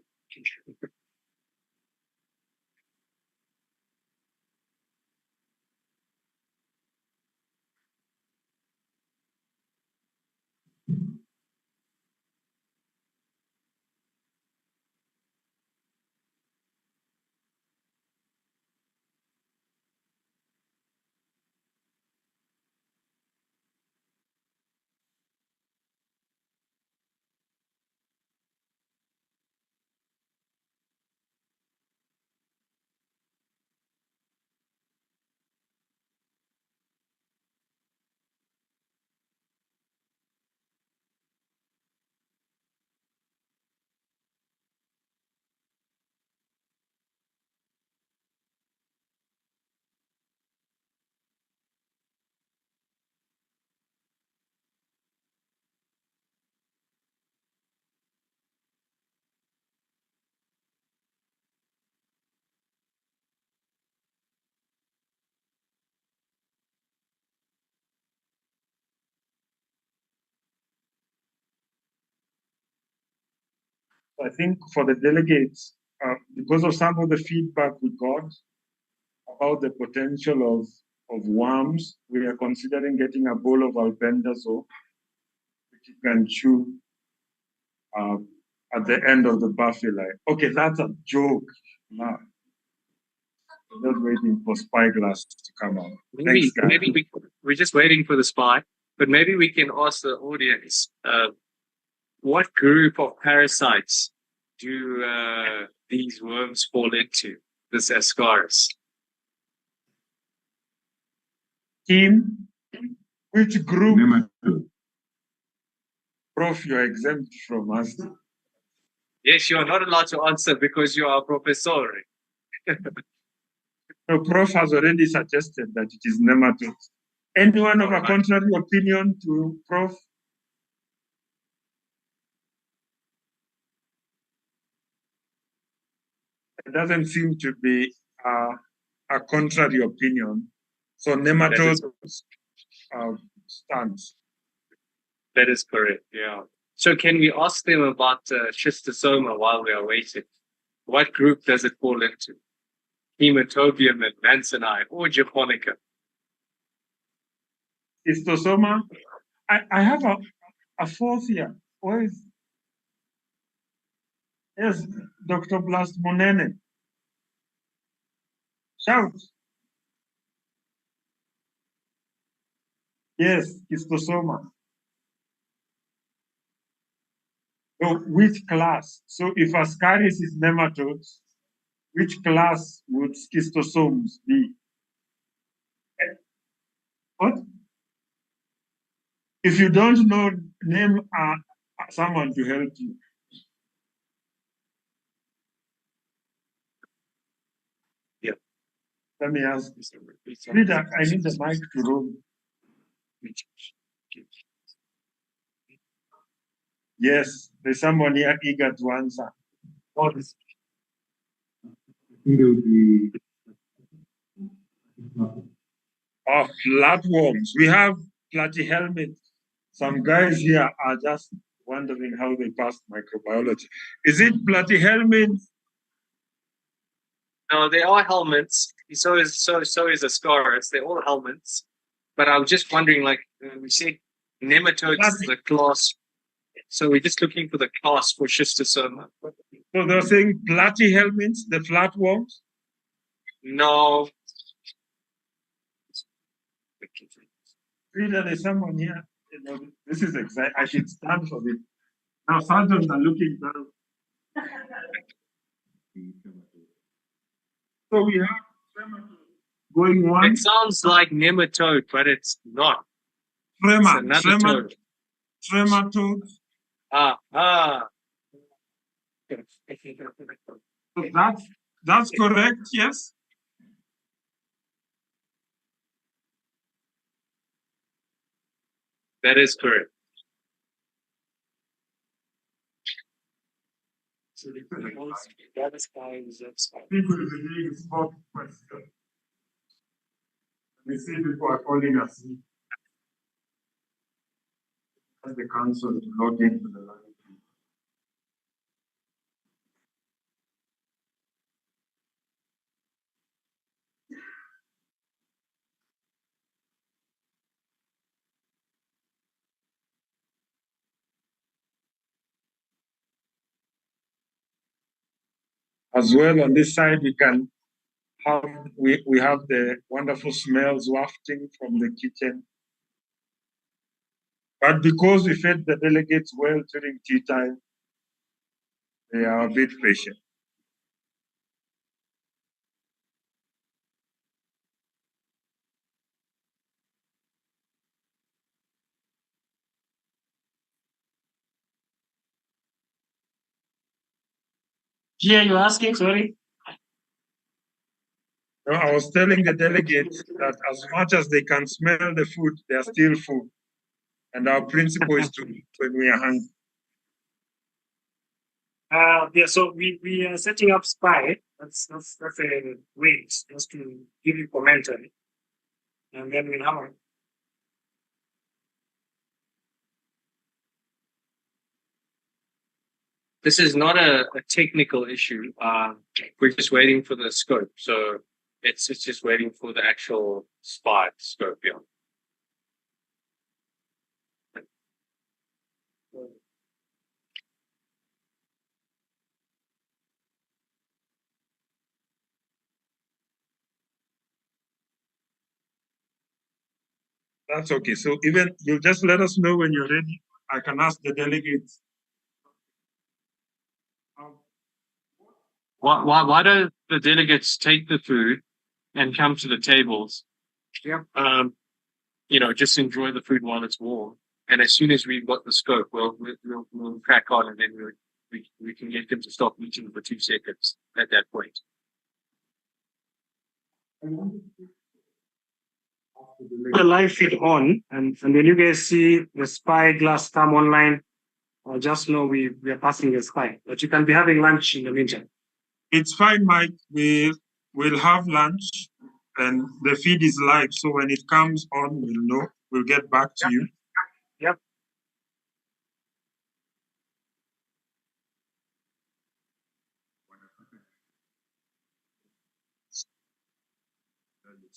I think for the delegates, because of some of the feedback we got about the potential of worms, we are considering getting a bowl of albendazole, which you can chew at the end of the buffet. Like, okay, that's a joke. Nah. Just waiting for Spyglass to come out. Thanks, guys. Maybe we're just waiting for the spy, but maybe we can ask the audience, what group of parasites do these worms fall into, this Ascaris? Team, which group? Nematode. Prof, you're exempt from us. Yes, you are not allowed to answer because you are a professor. No, Prof has already suggested that it is nematodes. Anyone of a contrary opinion to Prof? It doesn't seem to be a contrary opinion. So nematodes stands. That is correct, yeah. So can we ask them about schistosoma while we are waiting? What group does it fall into? Hematobium and Mansoni or Japonica? Schistosoma. I have a fourth here. Where is? Yes, Dr. Blast Munene. Shout. Yes, schistosoma. So which class? So if Ascaris is nematodes, which class would schistosomes be? What? If you don't know, name someone to help you. Yeah. Let me ask. I need the mic to roll. Yes, there's someone here eager to answer. What is? Oh, flatworms. We have platyhelminths. Some guys here are just wondering how they passed microbiology. Is it platyhelminths? No, they are helmets. So is Ascaris. They're all helmets. But I'm just wondering, like we see nematodes is the class. So we're just looking for the class for schistosoma. So they're saying platyhelminths, the flatworms? No. Reader, there's someone here. You know, this is exact. I should stand for this. Now surgeons are looking down. So we have going one. It sounds like nematode, but it's not. Trematode. So that's correct, yes? That is correct. So the that is fine. People is doing sport question. We see people are calling us. As the council to log into the line. As well on this side, we can have we have the wonderful smells wafting from the kitchen. But because we fed the delegates well during tea time, they are a bit patient. Yeah, you're asking, sorry? No, I was telling the delegates that as much as they can smell the food, they are still food. And our principle is to eat when we are hungry. Yeah, so we are setting up SPY. That's a wait, just to give you commentary. And then we'll have This is not a technical issue. We're just waiting for the scope. So it's just waiting for the actual spot scope. Yeah. That's okay. So even you just let us know when you're ready. I can ask the delegates. Why don't the delegates take the food and come to the tables? Yeah. Just enjoy the food while it's warm. And as soon as we've got the scope, we'll crack on, and then we can get them to stop eating for 2 seconds at that point. The live feed on, and when you guys see the spy glass come online, just know we are passing the spy. But you can be having lunch in the meantime. It's fine, Mike. We'll have lunch, and the feed is live. So when it comes on, we'll know. We'll get back to you. Yep.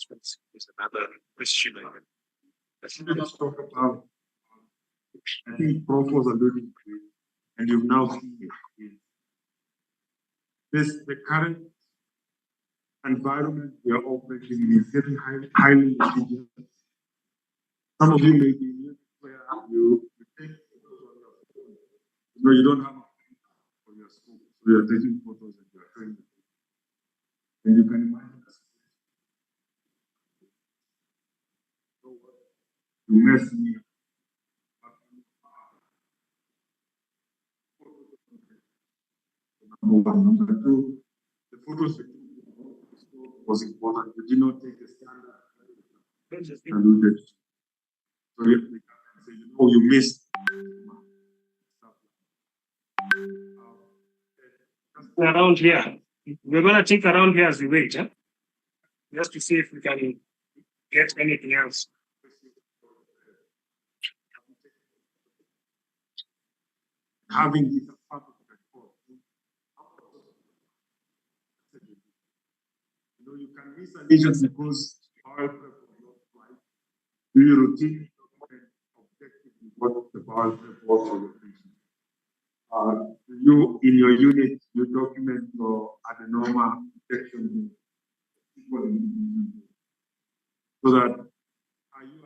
There's another question. Let's talk about. I think Prof was alluding to it, and you've now seen it. The current environment we are operating in is getting highly litigious. Some of you may be new where you take photos on your phone. You don't have a phone for your school, so you're taking photos and you're showing the photos. And you can imagine the situation. You mess me up. Number one. Number two, the photos was important. You did not take the standard alluded to. So you can say, you missed. Around here. We're going to take around here as we wait, huh? Just to see if we can get anything else. Having this part of the report. You can miss a lesion because bowel prep was not right. Do you routinely document objectively what the bowel prep was for your patient? You, in your unit, you document your adenoma detection so that are you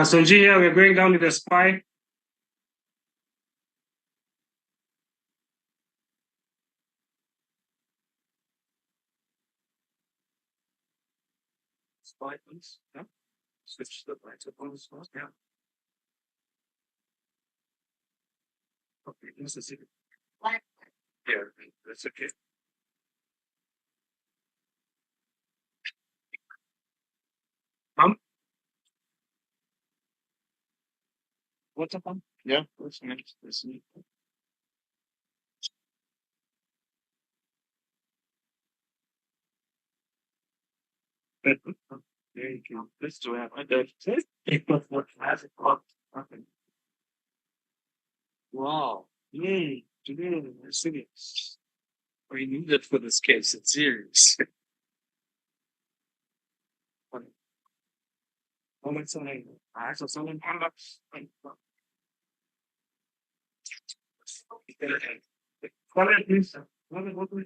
So G, here we're going down to the spine. Spine, please. Yeah. Switch the lights up on this one. Yeah. Okay, this is it. Yeah, that's okay. Pump. What's a pump? Yeah, what's next? Let's see. There you go. Let's do it. I don't it. What has it got? Okay. Wow. Yay. Today, we're serious. We need it for this case. It's serious. Moments on I saw someone products. Comment, please. Comment, what we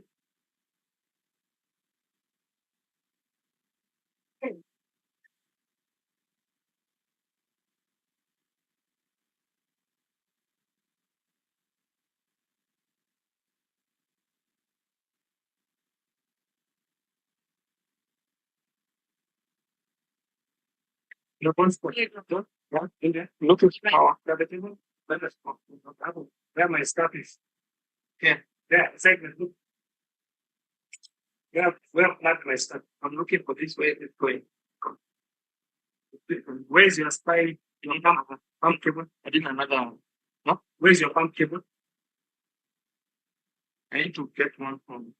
look on spot. What in there? Look at power. Grab the table. Let us talk. Where my stuff is. Yeah. Yeah. Segment. Look. Where not my stuff. I'm looking for this way it's going. Where's your spine? Your pump cable? I did another. No? Where's your pump cable? I need to get one from.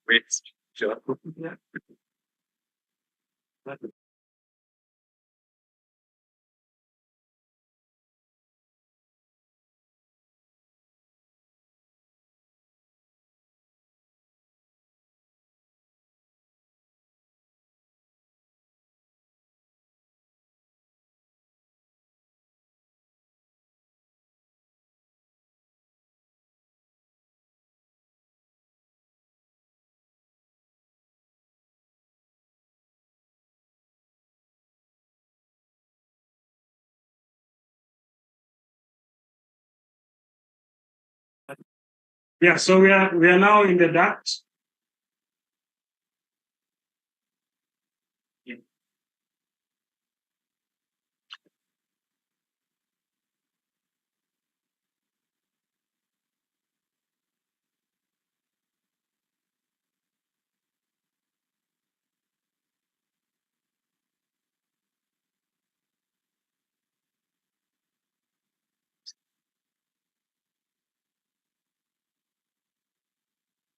Wait. Sure. Yeah. Yeah, so we are now in the duct. Yeah.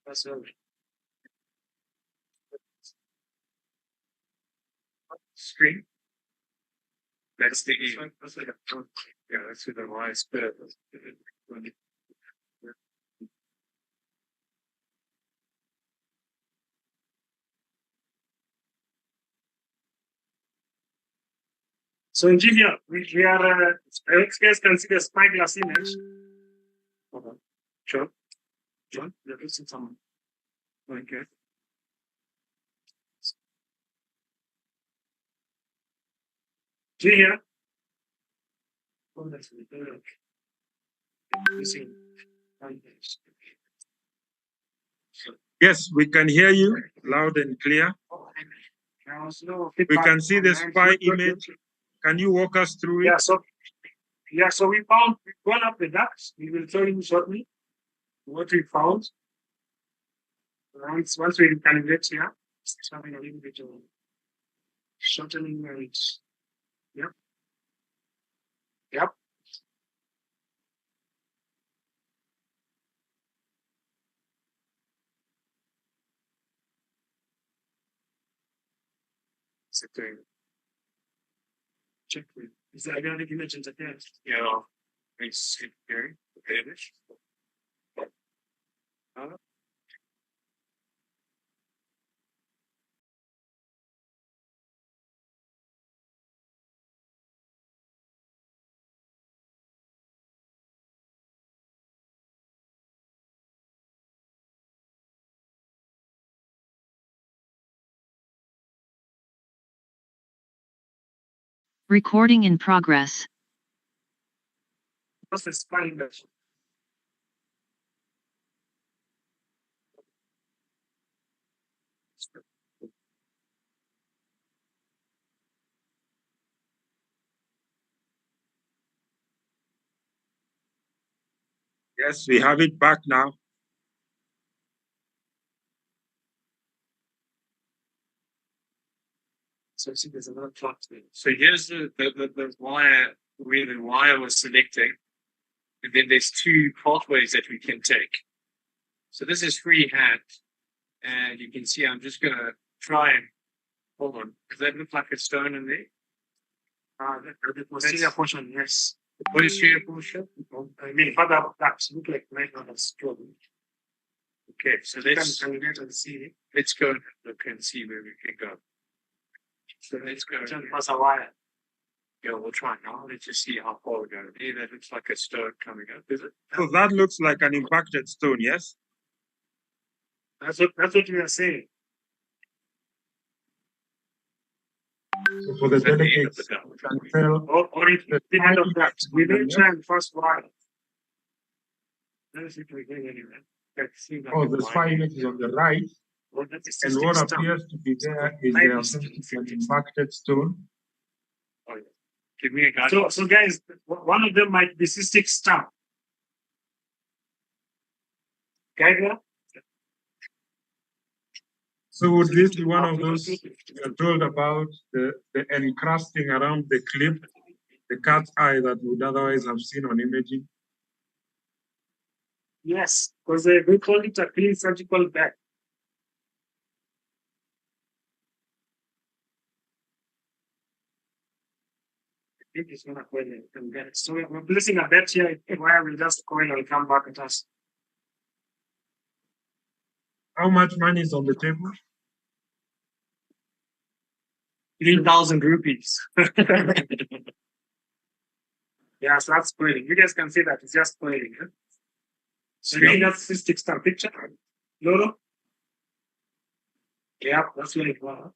That's all. Screen. That's the E. That's like a, yeah, that's with the Y spit. So in here, we are, you guys can see the spyglass image. Okay. Sure. John, you're missing someone. Okay. Here. Oh, that's really missing. Yes, we can hear you loud and clear. We can see the spy image. Can you walk us through it? So we've gone up the ducts. We will show you shortly what we found. Once we recalibrate here, it's having a little bit of shortening and yep. Check with. Is there any image in the text? Yeah. It's very image. Recording in progress. What's the spine version? Yes, we have it back now. So see, there's another plot there. So here's the wire where the wire was selecting, and then there's two pathways that we can take. So this is freehand, and you can see I'm just gonna try and hold on. Does that look like a stone in there? The posterior portion, yes. The posterior portion? I mean, further up ducts look like might not have strong. Okay, so let's go and look and see where we can go. So let's go. Pass a wire. Yeah, we'll try now. Let's just see how far we go. Here, that looks like a stone coming up, is it? So that looks like an impacted stone, yes? That's what we are saying. So for the delegates, you can tell. Or it's the end of that. We will try and first wire. Let's see if we get anywhere. Oh, the spy image is on the right. And what appears to be there is an impacted stone. Oh, yeah. Give me a guide. So guys, one of them might be cystic stump. Guide. So would this be one of those you're told about the encrusting around the clip, the cat's eye that we would otherwise have seen on imaging? Yes, because we call it a clean surgical bag. I think it's gonna coil and get it. So we're placing a bet here where we just coil and come back at us. How much money is on the table? 3,000 rupees. Yeah, so that's coiling. You guys can see that it's just coiling. Huh? So that's cystic stump picture. Loro? Yeah, that's really cool.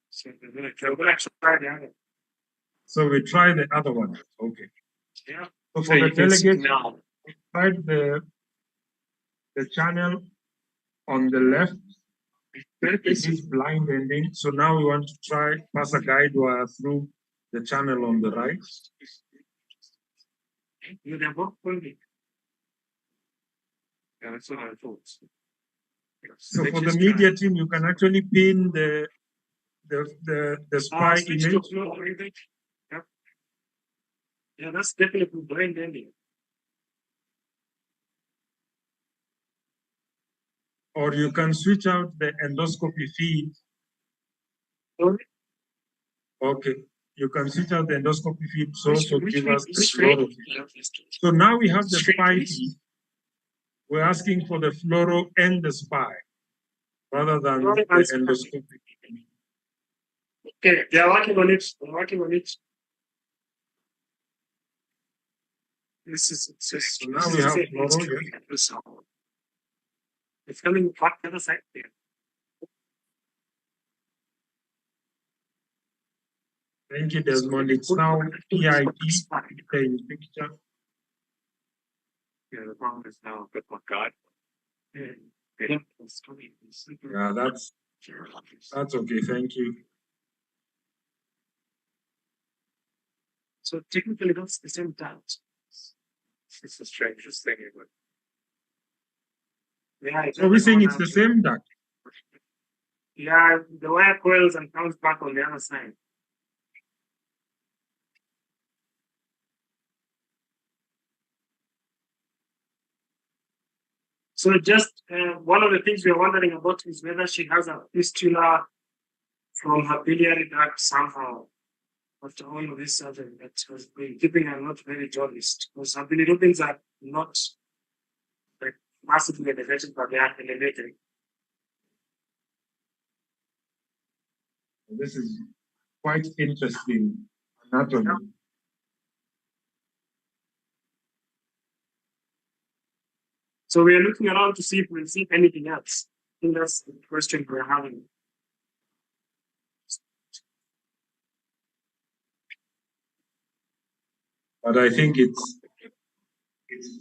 So we're gonna try the other. So we try the other one. Okay. Yeah. So for the delegates, now. tried the the channel on the left. It is blind ending. So now we want to try pass a guide wire through the channel on the right. You have both pointing. Yeah, that's what I thought. So for the media team, you can actually pin the spy image. Yeah. Yeah, that's definitely blind ending. Or you can switch out the endoscopy feed. Sorry? Okay, you can switch out the endoscopy feed so Which- to which give feed? us the Which fluoro feed? feed. So now we have the Straight spy feed? feed. We're asking for the fluoro and the spy rather than Fluoro the and spy. endoscopy. Okay, they are working on it. They're working on it. This is So now we have fluoro. Yes. It's coming back to the side there. Thank you, Desmond. It's now PIP playing picture. Yeah, the problem is now, but my God. Yeah, it's coming. Yeah, that's okay. Thank you. So technically, that's the same doubt. It's the strangest thing ever. Yeah, So we're saying it's the same duct. Yeah, the wire coils and comes back on the other side. So just one of the things we are wondering about is whether she has a fistula from her biliary duct somehow. After all of this surgery, that has been keeping her not very jaundiced. Because her bilirubins are not like massively elevated, but they are elevated. This is quite interesting anatomy. Yeah. So we are looking around to see if we see anything else. I think that's the question we're having. But I think it's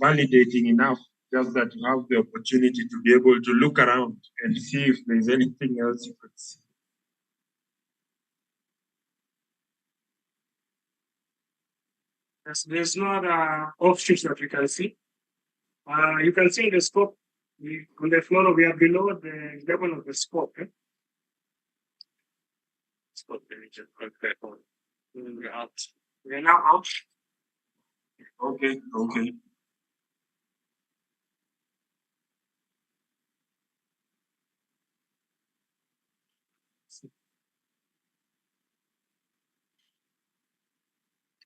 validating enough just that you have the opportunity to be able to look around and see if there's anything else you could see. There's no other offshoots that we can see. You can see in the scope, on the floor, we are below the level of the scope. Scope region, okay. We're out. We are now out. Okay.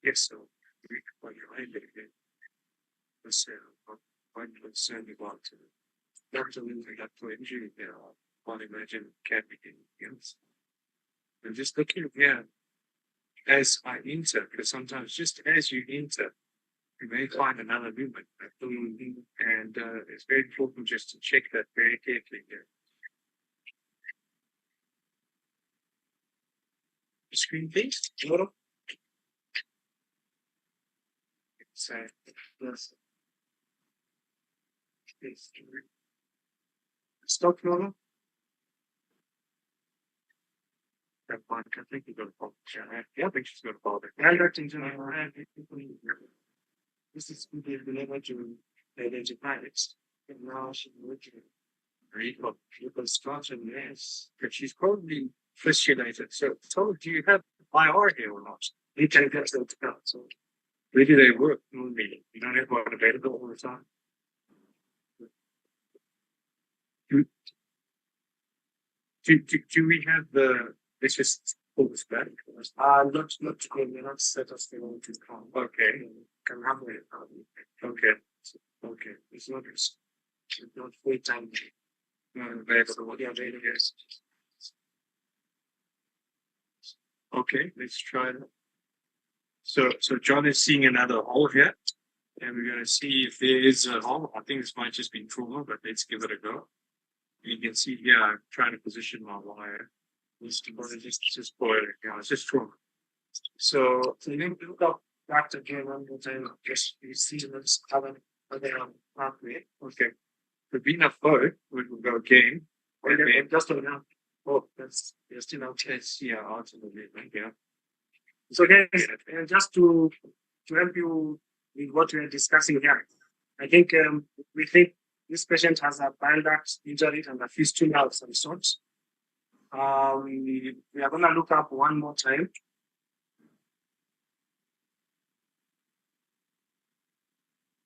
Yes, so we can find it. Let's say, I'm concerned about Dr. Lindsay got to injury there. I can't imagine can't be anything else. And just looking here as I enter, because sometimes just as you enter, you may find another movement. And it's very important just to check that very carefully there. Screen please. Photo. So yes. Stop photo. That one, I think you're going to fall. Yeah, I think she's going to fall. This is who they've been able to identify it. And now she's looking at because Scotland yes, but she's probably fistulated. So do you have IR here or not? You can get them to go. So maybe they work. Maybe you don't have one available all the time. Do we have the this just pull this back? Not good. We're not set us the to come. Okay. Can have it. Okay. Okay. It's not full time. Okay, let's try that. So John is seeing another hole here, and we're going to see if there is a hole. I think this might just be trauma, but let's give it a go. You can see here, I'm trying to position my wire. Just boil it. Yeah, it's just trauma. So you can look up Dr. John one more time. Just you see this cover pathway. Okay. the vena foe, we will go again. Okay, just on now. Oh, that's still out. Yes, yeah, out of the movement, yeah. So guys, just to help you with what we are discussing here, I think we think this patient has a bile duct injury and a fistula of some sort. We are going to look up one more time.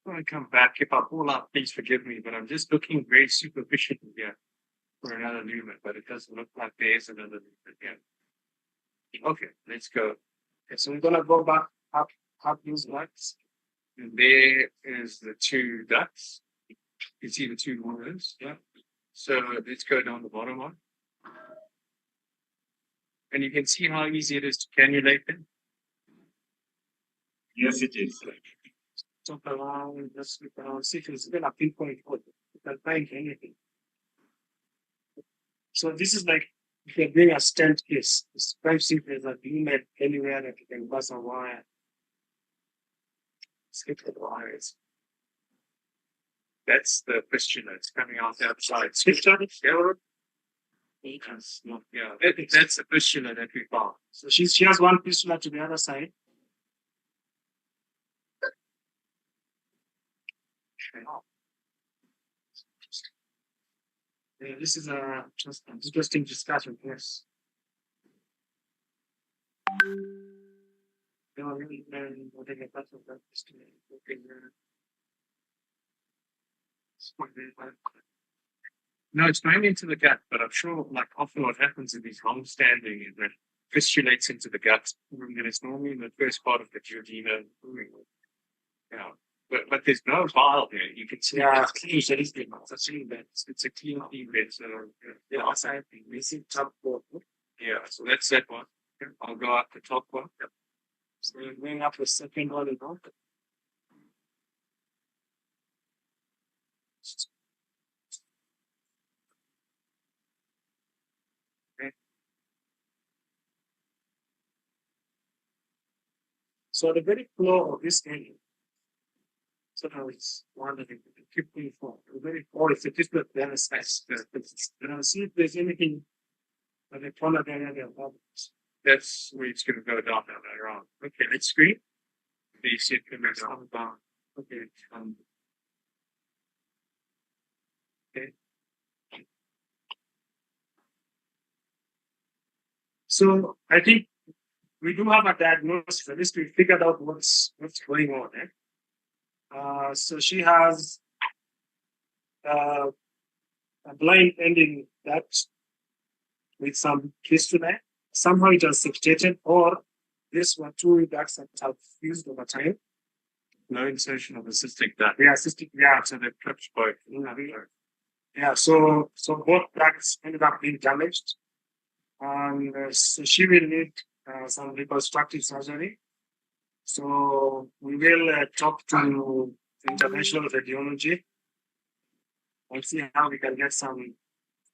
When I come back, if I pull up, please forgive me, but I'm just looking very superficial here for another movement, but it doesn't look like there's another movement here. Okay, let's go. Okay, so we're going to go back up these ducts. And there is the two ducts. You can see the two waters, yeah. So let's go down the bottom one. And you can see how easy it is to cannulate them. Yes, it is. So around, just look around, see if it's still a pinpoint hole. You can find anything. So this is like if you're doing a stent case, it's very simple that you made anywhere that you can pass a wire. Skip the wires. That's the fistula. It's coming out the outside. Yeah, that's the fistula that we found. So she has one fistula to the other side. Yeah, this is a just an interesting discussion. Yes. No, it's going into the gut, but I'm sure like often what happens in these long standing is that fistulates into the gut, and it's normally in the first part of the duodenum. Yeah. But there's no bile there. You can see it's clean. It's a clean bed. So yeah, I think we see top one. Yeah, so that's that one. I'll go up the top one. Yep. So we're going up the second one and all. So the very floor of this area, so now it's one that you keep moving forward. The very floor is a different than a space. See if there's anything that the corner area there. That's where it's going to go down later on. Okay, let's screen. You see it coming down. Okay. Okay. So I think we do have a diagnosis. At least we figured out what's going on. So she has a blind ending that with some fistula. Somehow it has septated, or these were two ducts that have fused over time. No insertion of a cystic duct. Yeah, cystic. Yeah, So they've clipped both. Yeah. So both ducts ended up being damaged, and so she will need some reconstructive surgery. So we will talk to interventional radiology and see how we can get some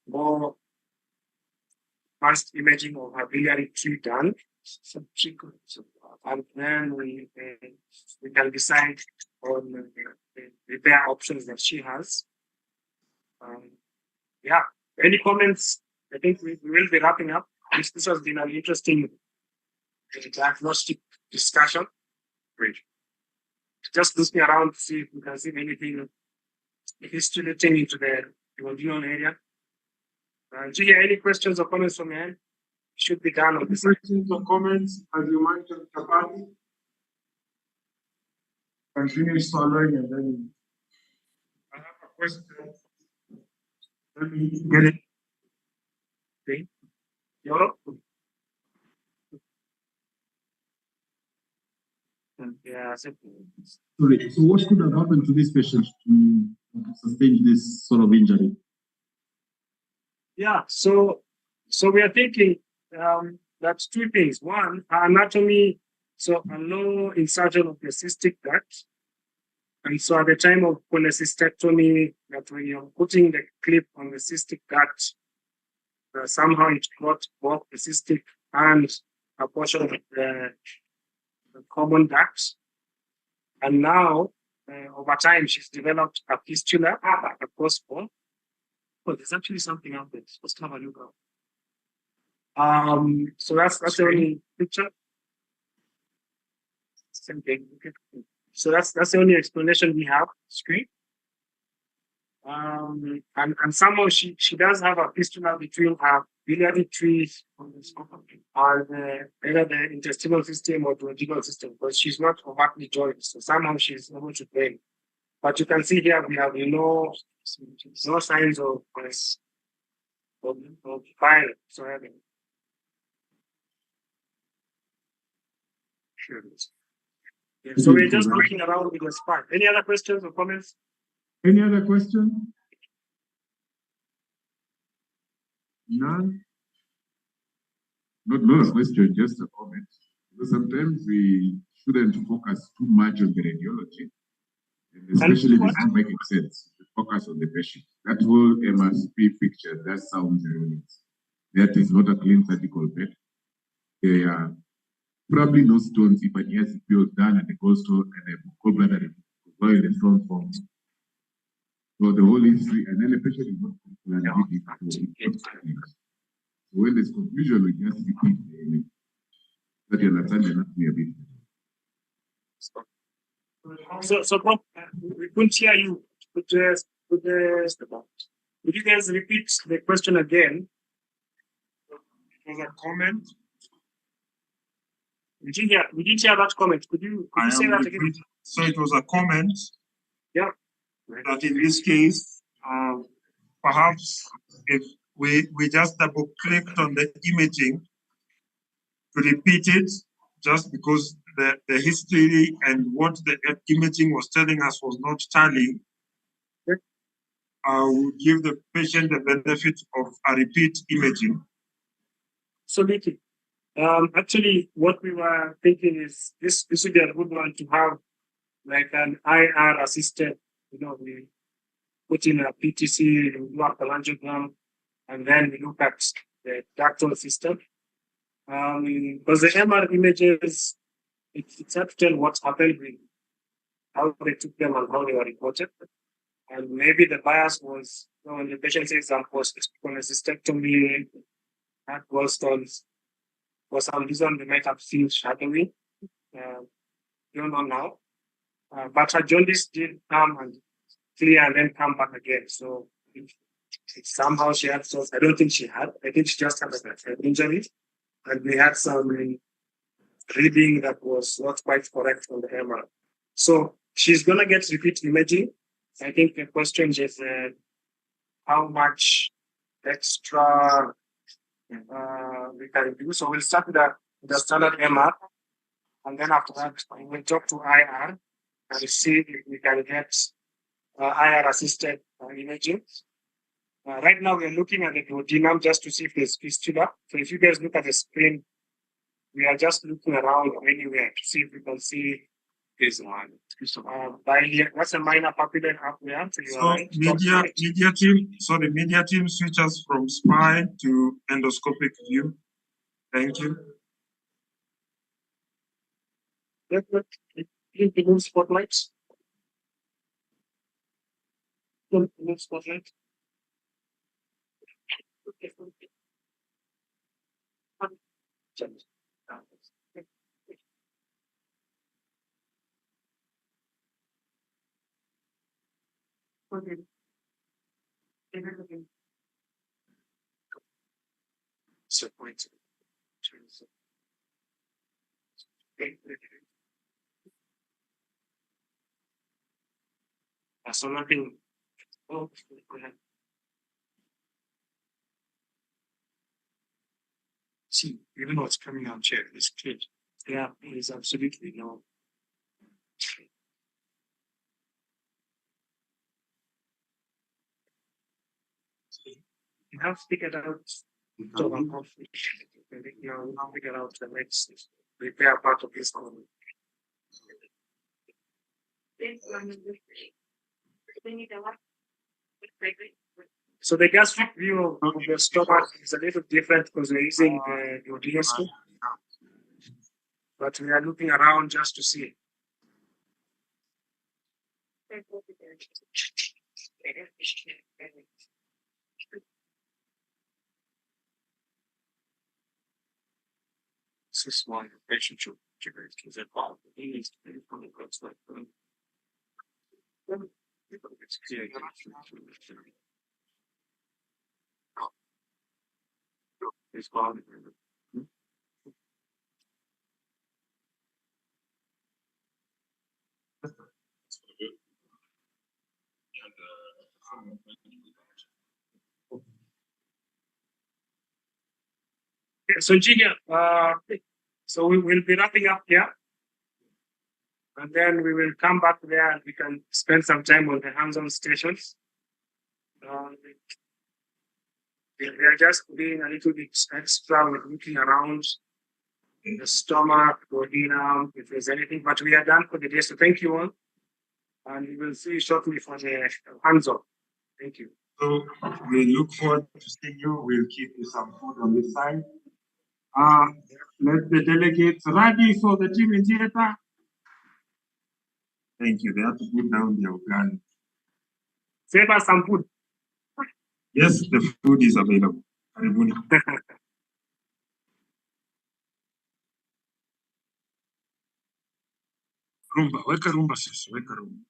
more fast imaging of her biliary tree done. And then we can decide on the repair options that she has. Yeah. Any comments? I think we will be wrapping up. This has been an interesting diagnostic discussion. Great. Just looking around to see if we can see anything fistulating into the duodenal area. Do you hear any questions or comments from your end? Should be done on this. Questions or comments as you mentioned, Kapati? Continue swallowing and then I have a question. Let me get it. Okay. Europe? Yeah. Sorry, so what could have happened to this patient to sustain this sort of injury? Yeah, so we are thinking that's two things. One, anatomy, so a low insertion of the cystic duct. And so at the time of cholecystectomy, that when you're putting the clip on the cystic duct, somehow it got both the cystic and a portion of the common duct. And now, over time, she's developed a fistula, a possible. Oh, there's actually something out there. Let's have a look out. So that's the only picture. Same thing. Okay. So that's the only explanation we have. Screen. And somehow she does have a fistula between her biliary trees and either the intestinal system or duodenal system, but she's not overtly joined. So somehow she's able to drain. But you can see here we have no signs of bile. Sure. Yeah, so we're just looking around with the spine. Any other questions or comments? Any other question? None? Not a question, just a comment. Because sometimes we shouldn't focus too much on the radiology, and especially if it's not making sense to focus on the patient. That whole MRCP picture, that sounds erroneous. That is not a clean surgical bed. There are probably no stones if an ERCP was done and the gallstone and the gallbladder removed in the stone form. So the whole history, and then the patient is not so when there's confusion, we just repeat the image. That you understand the anatomy a bit. So we couldn't hear you. Would you guys repeat the question again? It was a comment. We didn't hear that comment. Could you say that again? So it was a comment. Yeah. That in this case, perhaps if we just double clicked on the imaging to repeat it, just because the history and what the imaging was telling us was not tallying, would give the patient the benefit of a repeat imaging. Absolutely. Actually, what we were thinking is this would be a good one to have like an IR assisted, we put in a PTC, we do a cholangiogram, and then we look at the ductal system. Because the MR images, it's hard to tell what happened with how they took them and how they were reported. And maybe the bias was when the patient says I'm post-cholecystectomy, had gallstones, for some reason they might have seen shadowing. Don't know now. But her jaundice did come and clear and then come back again. So if somehow she had stones, I don't think she had. I think she just had an injury. And we had some reading that was not quite correct on the MR. So she's going to get repeat imaging. I think the question is how much extra we can do. So we'll start with the standard MR. And then after that, we'll talk to IR and see if we can get IR assisted imaging. Right now, we're looking at the duodenum just to see if there's fistula. So if you guys look at the screen, we are just looking around anywhere to see if we can see this one. That's a minor papillary up there. So the media team switches from spine to endoscopic view. Thank you. Remove spotlights. Remove spotlight. So nothing. Oh, go ahead. See, even though it's coming out chair, it's clear. Yeah, it is absolutely no. You have figured out figure out the next repair part of this one. So the gastric view of the stomach is a little different because we're using the duodenoscope. But we are looking around just to see. This is why the patient should is involved. He needs to be from the goods like it's clear. It's body. So Gina, so we will be wrapping up here. And then we will come back there and we can spend some time on the hands-on stations. We are just being a little bit extra with looking around in the stomach, duodenum, if there's anything, but we are done for the day. So thank you all. And we will see you shortly for the hands-on. Thank you. So we look forward to seeing you. We'll keep you some food on this side. Let the delegates ready for the team in theater. Thank you. They have to put down their gun. Save us some food. Yes, the food is available. Karibuni. Rumba, weka rumba sasa, weka rumba.